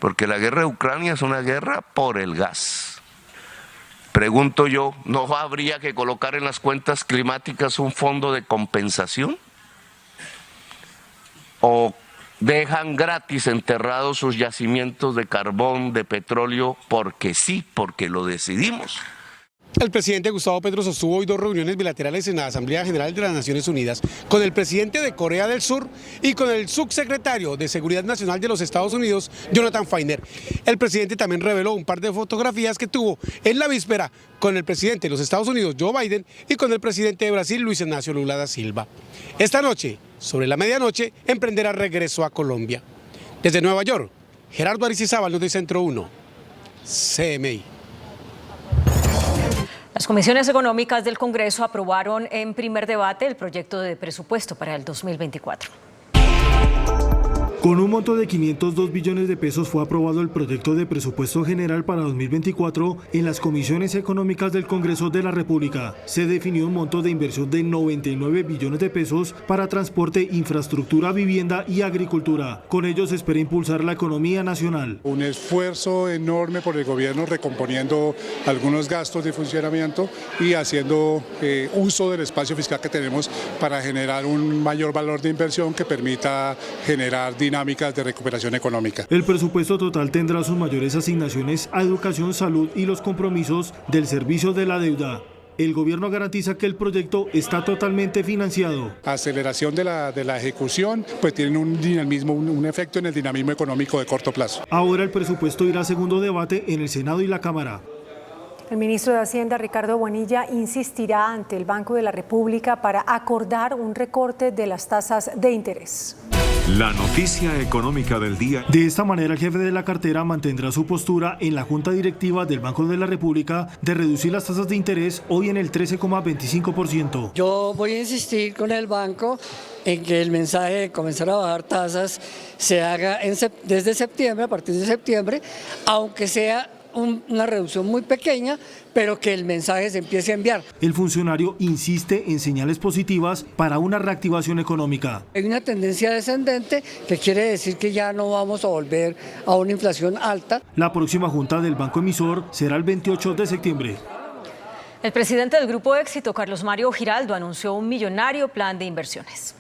porque la guerra de Ucrania es una guerra por el gas. Pregunto yo, ¿no habría que colocar en las cuentas climáticas un fondo de compensación? ¿O dejan gratis enterrados sus yacimientos de carbón, de petróleo, porque sí, porque lo decidimos? El presidente Gustavo Petro sostuvo hoy 2 reuniones bilaterales en la Asamblea General de las Naciones Unidas con el presidente de Corea del Sur y con el subsecretario de Seguridad Nacional de los Estados Unidos, Jonathan Feiner. El presidente también reveló un par de fotografías que tuvo en la víspera con el presidente de los Estados Unidos, Joe Biden, y con el presidente de Brasil, Luis Ignacio Lula da Silva. Esta noche, sobre la medianoche, emprenderá regreso a Colombia. Desde Nueva York, Gerardo Aristizábal, Noticentro 1, CMI. Las comisiones económicas del Congreso aprobaron en primer debate el proyecto de presupuesto para el 2024. Con un monto de 502 billones de pesos fue aprobado el proyecto de presupuesto general para 2024 en las comisiones económicas del Congreso de la República. Se definió un monto de inversión de 99 billones de pesos para transporte, infraestructura, vivienda y agricultura. Con ello se espera impulsar la economía nacional. Un esfuerzo enorme por el gobierno recomponiendo algunos gastos de funcionamiento y haciendo uso del espacio fiscal que tenemos para generar un mayor valor de inversión que permita generar dinámicas de recuperación económica. El presupuesto total tendrá sus mayores asignaciones a educación, salud y los compromisos del servicio de la deuda. El gobierno garantiza que el proyecto está totalmente financiado. Aceleración de la ejecución, pues tienen un dinamismo, un efecto en el dinamismo económico de corto plazo. Ahora el presupuesto irá a segundo debate en el Senado y la Cámara. El ministro de Hacienda, Ricardo Bonilla, insistirá ante el Banco de la República para acordar un recorte de las tasas de interés. La noticia económica del día. De esta manera, el jefe de la cartera mantendrá su postura en la Junta Directiva del Banco de la República de reducir las tasas de interés hoy en el 13,25%. Yo voy a insistir con el banco en que el mensaje de comenzar a bajar tasas se haga desde septiembre, a partir de septiembre, aunque sea una reducción muy pequeña, pero que el mensaje se empiece a enviar. El funcionario insiste en señales positivas para una reactivación económica. Hay una tendencia descendente que quiere decir que ya no vamos a volver a una inflación alta. La próxima junta del Banco Emisor será el 28 de septiembre. El presidente del Grupo Éxito, Carlos Mario Giraldo, anunció un millonario plan de inversiones.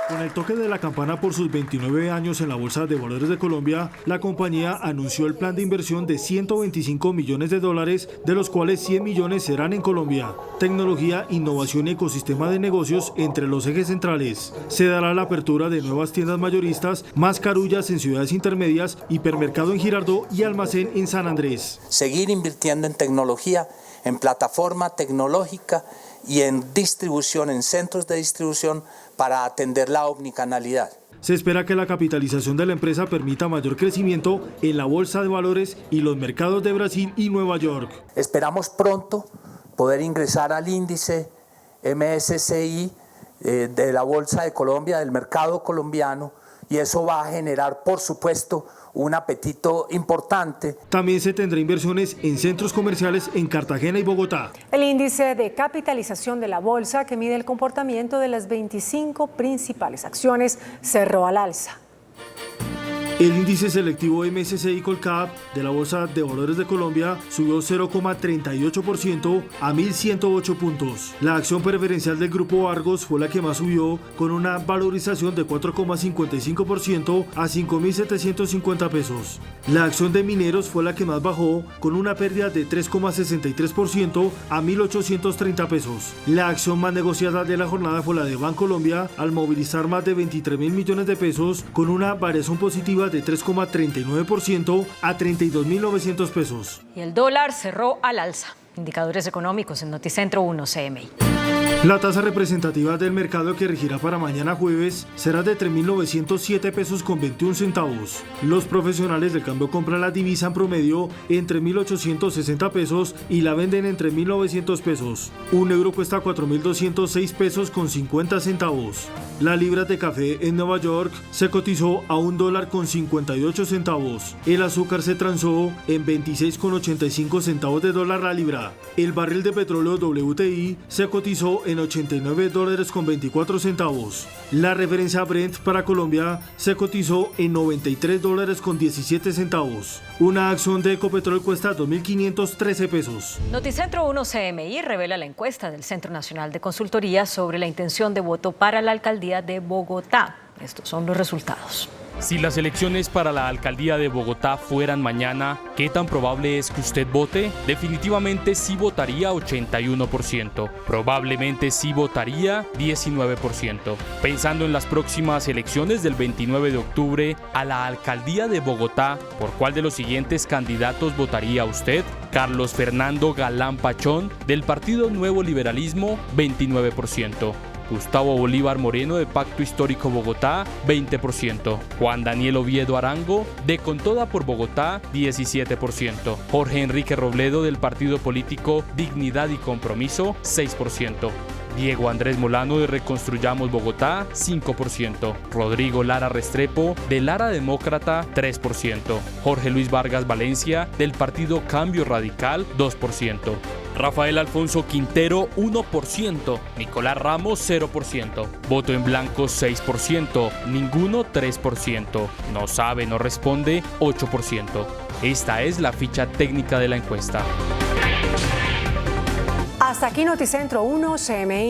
Con el toque de la campana por sus 29 años en la Bolsa de Valores de Colombia, la compañía anunció el plan de inversión de $125 millones, de los cuales 100 millones serán en Colombia. Tecnología, innovación y ecosistema de negocios entre los ejes centrales. Se dará la apertura de nuevas tiendas mayoristas, más carullas en ciudades intermedias, hipermercado en Girardot y almacén en San Andrés. Seguir invirtiendo en tecnología, en plataforma tecnológica y en distribución, en centros de distribución para atender la omnicanalidad. Se espera que la capitalización de la empresa permita mayor crecimiento en la Bolsa de Valores y los mercados de Brasil y Nueva York. Esperamos pronto poder ingresar al índice MSCI de la Bolsa de Colombia, del mercado colombiano, y eso va a generar, por supuesto, un apetito importante. También se tendrá inversiones en centros comerciales en Cartagena y Bogotá. El índice de capitalización de la bolsa, que mide el comportamiento de las 25 principales acciones, cerró al alza. El índice selectivo MSCI Colcap de la Bolsa de Valores de Colombia subió 0,38% a 1.108 puntos. La acción preferencial del Grupo Argos fue la que más subió, con una valorización de 4,55% a 5.750 pesos. La acción de Mineros fue la que más bajó, con una pérdida de 3,63% a 1.830 pesos. La acción más negociada de la jornada fue la de Bancolombia, al movilizar más de 23.000 millones de pesos, con una variación positiva de 3,39% a 32.900 pesos. Y el dólar cerró al alza. Indicadores económicos en Noticentro 1 CMI. La tasa representativa del mercado, que regirá para mañana jueves, será de 3.907 pesos con 21 centavos. Los profesionales del cambio compran la divisa en promedio entre 1.860 pesos y la venden entre 1.900 pesos. Un euro cuesta 4.206 pesos con 50 centavos. La libra de café en Nueva York se cotizó a $1 con 58 centavos. El azúcar se transó en 26,85 centavos de dólar la libra. El barril de petróleo WTI se cotizó en $89 con 24 centavos. La referencia Brent para Colombia se cotizó en $93 con 17 centavos. Una acción de Ecopetrol cuesta 2.513 pesos. Noticentro 1 CMI revela la encuesta del Centro Nacional de Consultoría sobre la intención de voto para la alcaldía de Bogotá. Estos son los resultados. Si las elecciones para la alcaldía de Bogotá fueran mañana, ¿qué tan probable es que usted vote? Definitivamente sí votaría 81%, probablemente sí votaría 19%. Pensando en las próximas elecciones del 29 de octubre a la alcaldía de Bogotá, ¿por cuál de los siguientes candidatos votaría usted? Carlos Fernando Galán Pachón, del Partido Nuevo Liberalismo, 29%. Gustavo Bolívar Moreno, de Pacto Histórico Bogotá, 20%. Juan Daniel Oviedo Arango, de Con Toda por Bogotá, 17%. Jorge Enrique Robledo, del partido político Dignidad y Compromiso, 6%. Diego Andrés Molano de Reconstruyamos Bogotá, 5%. Rodrigo Lara Restrepo de Lara Demócrata, 3%. Jorge Luis Vargas Valencia del Partido Cambio Radical, 2%. Rafael Alfonso Quintero, 1%. Nicolás Ramos, 0%. Voto en blanco, 6%. Ninguno, 3%. No sabe, no responde, 8%. Esta es la ficha técnica de la encuesta. Hasta aquí Noticentro 1, CMI.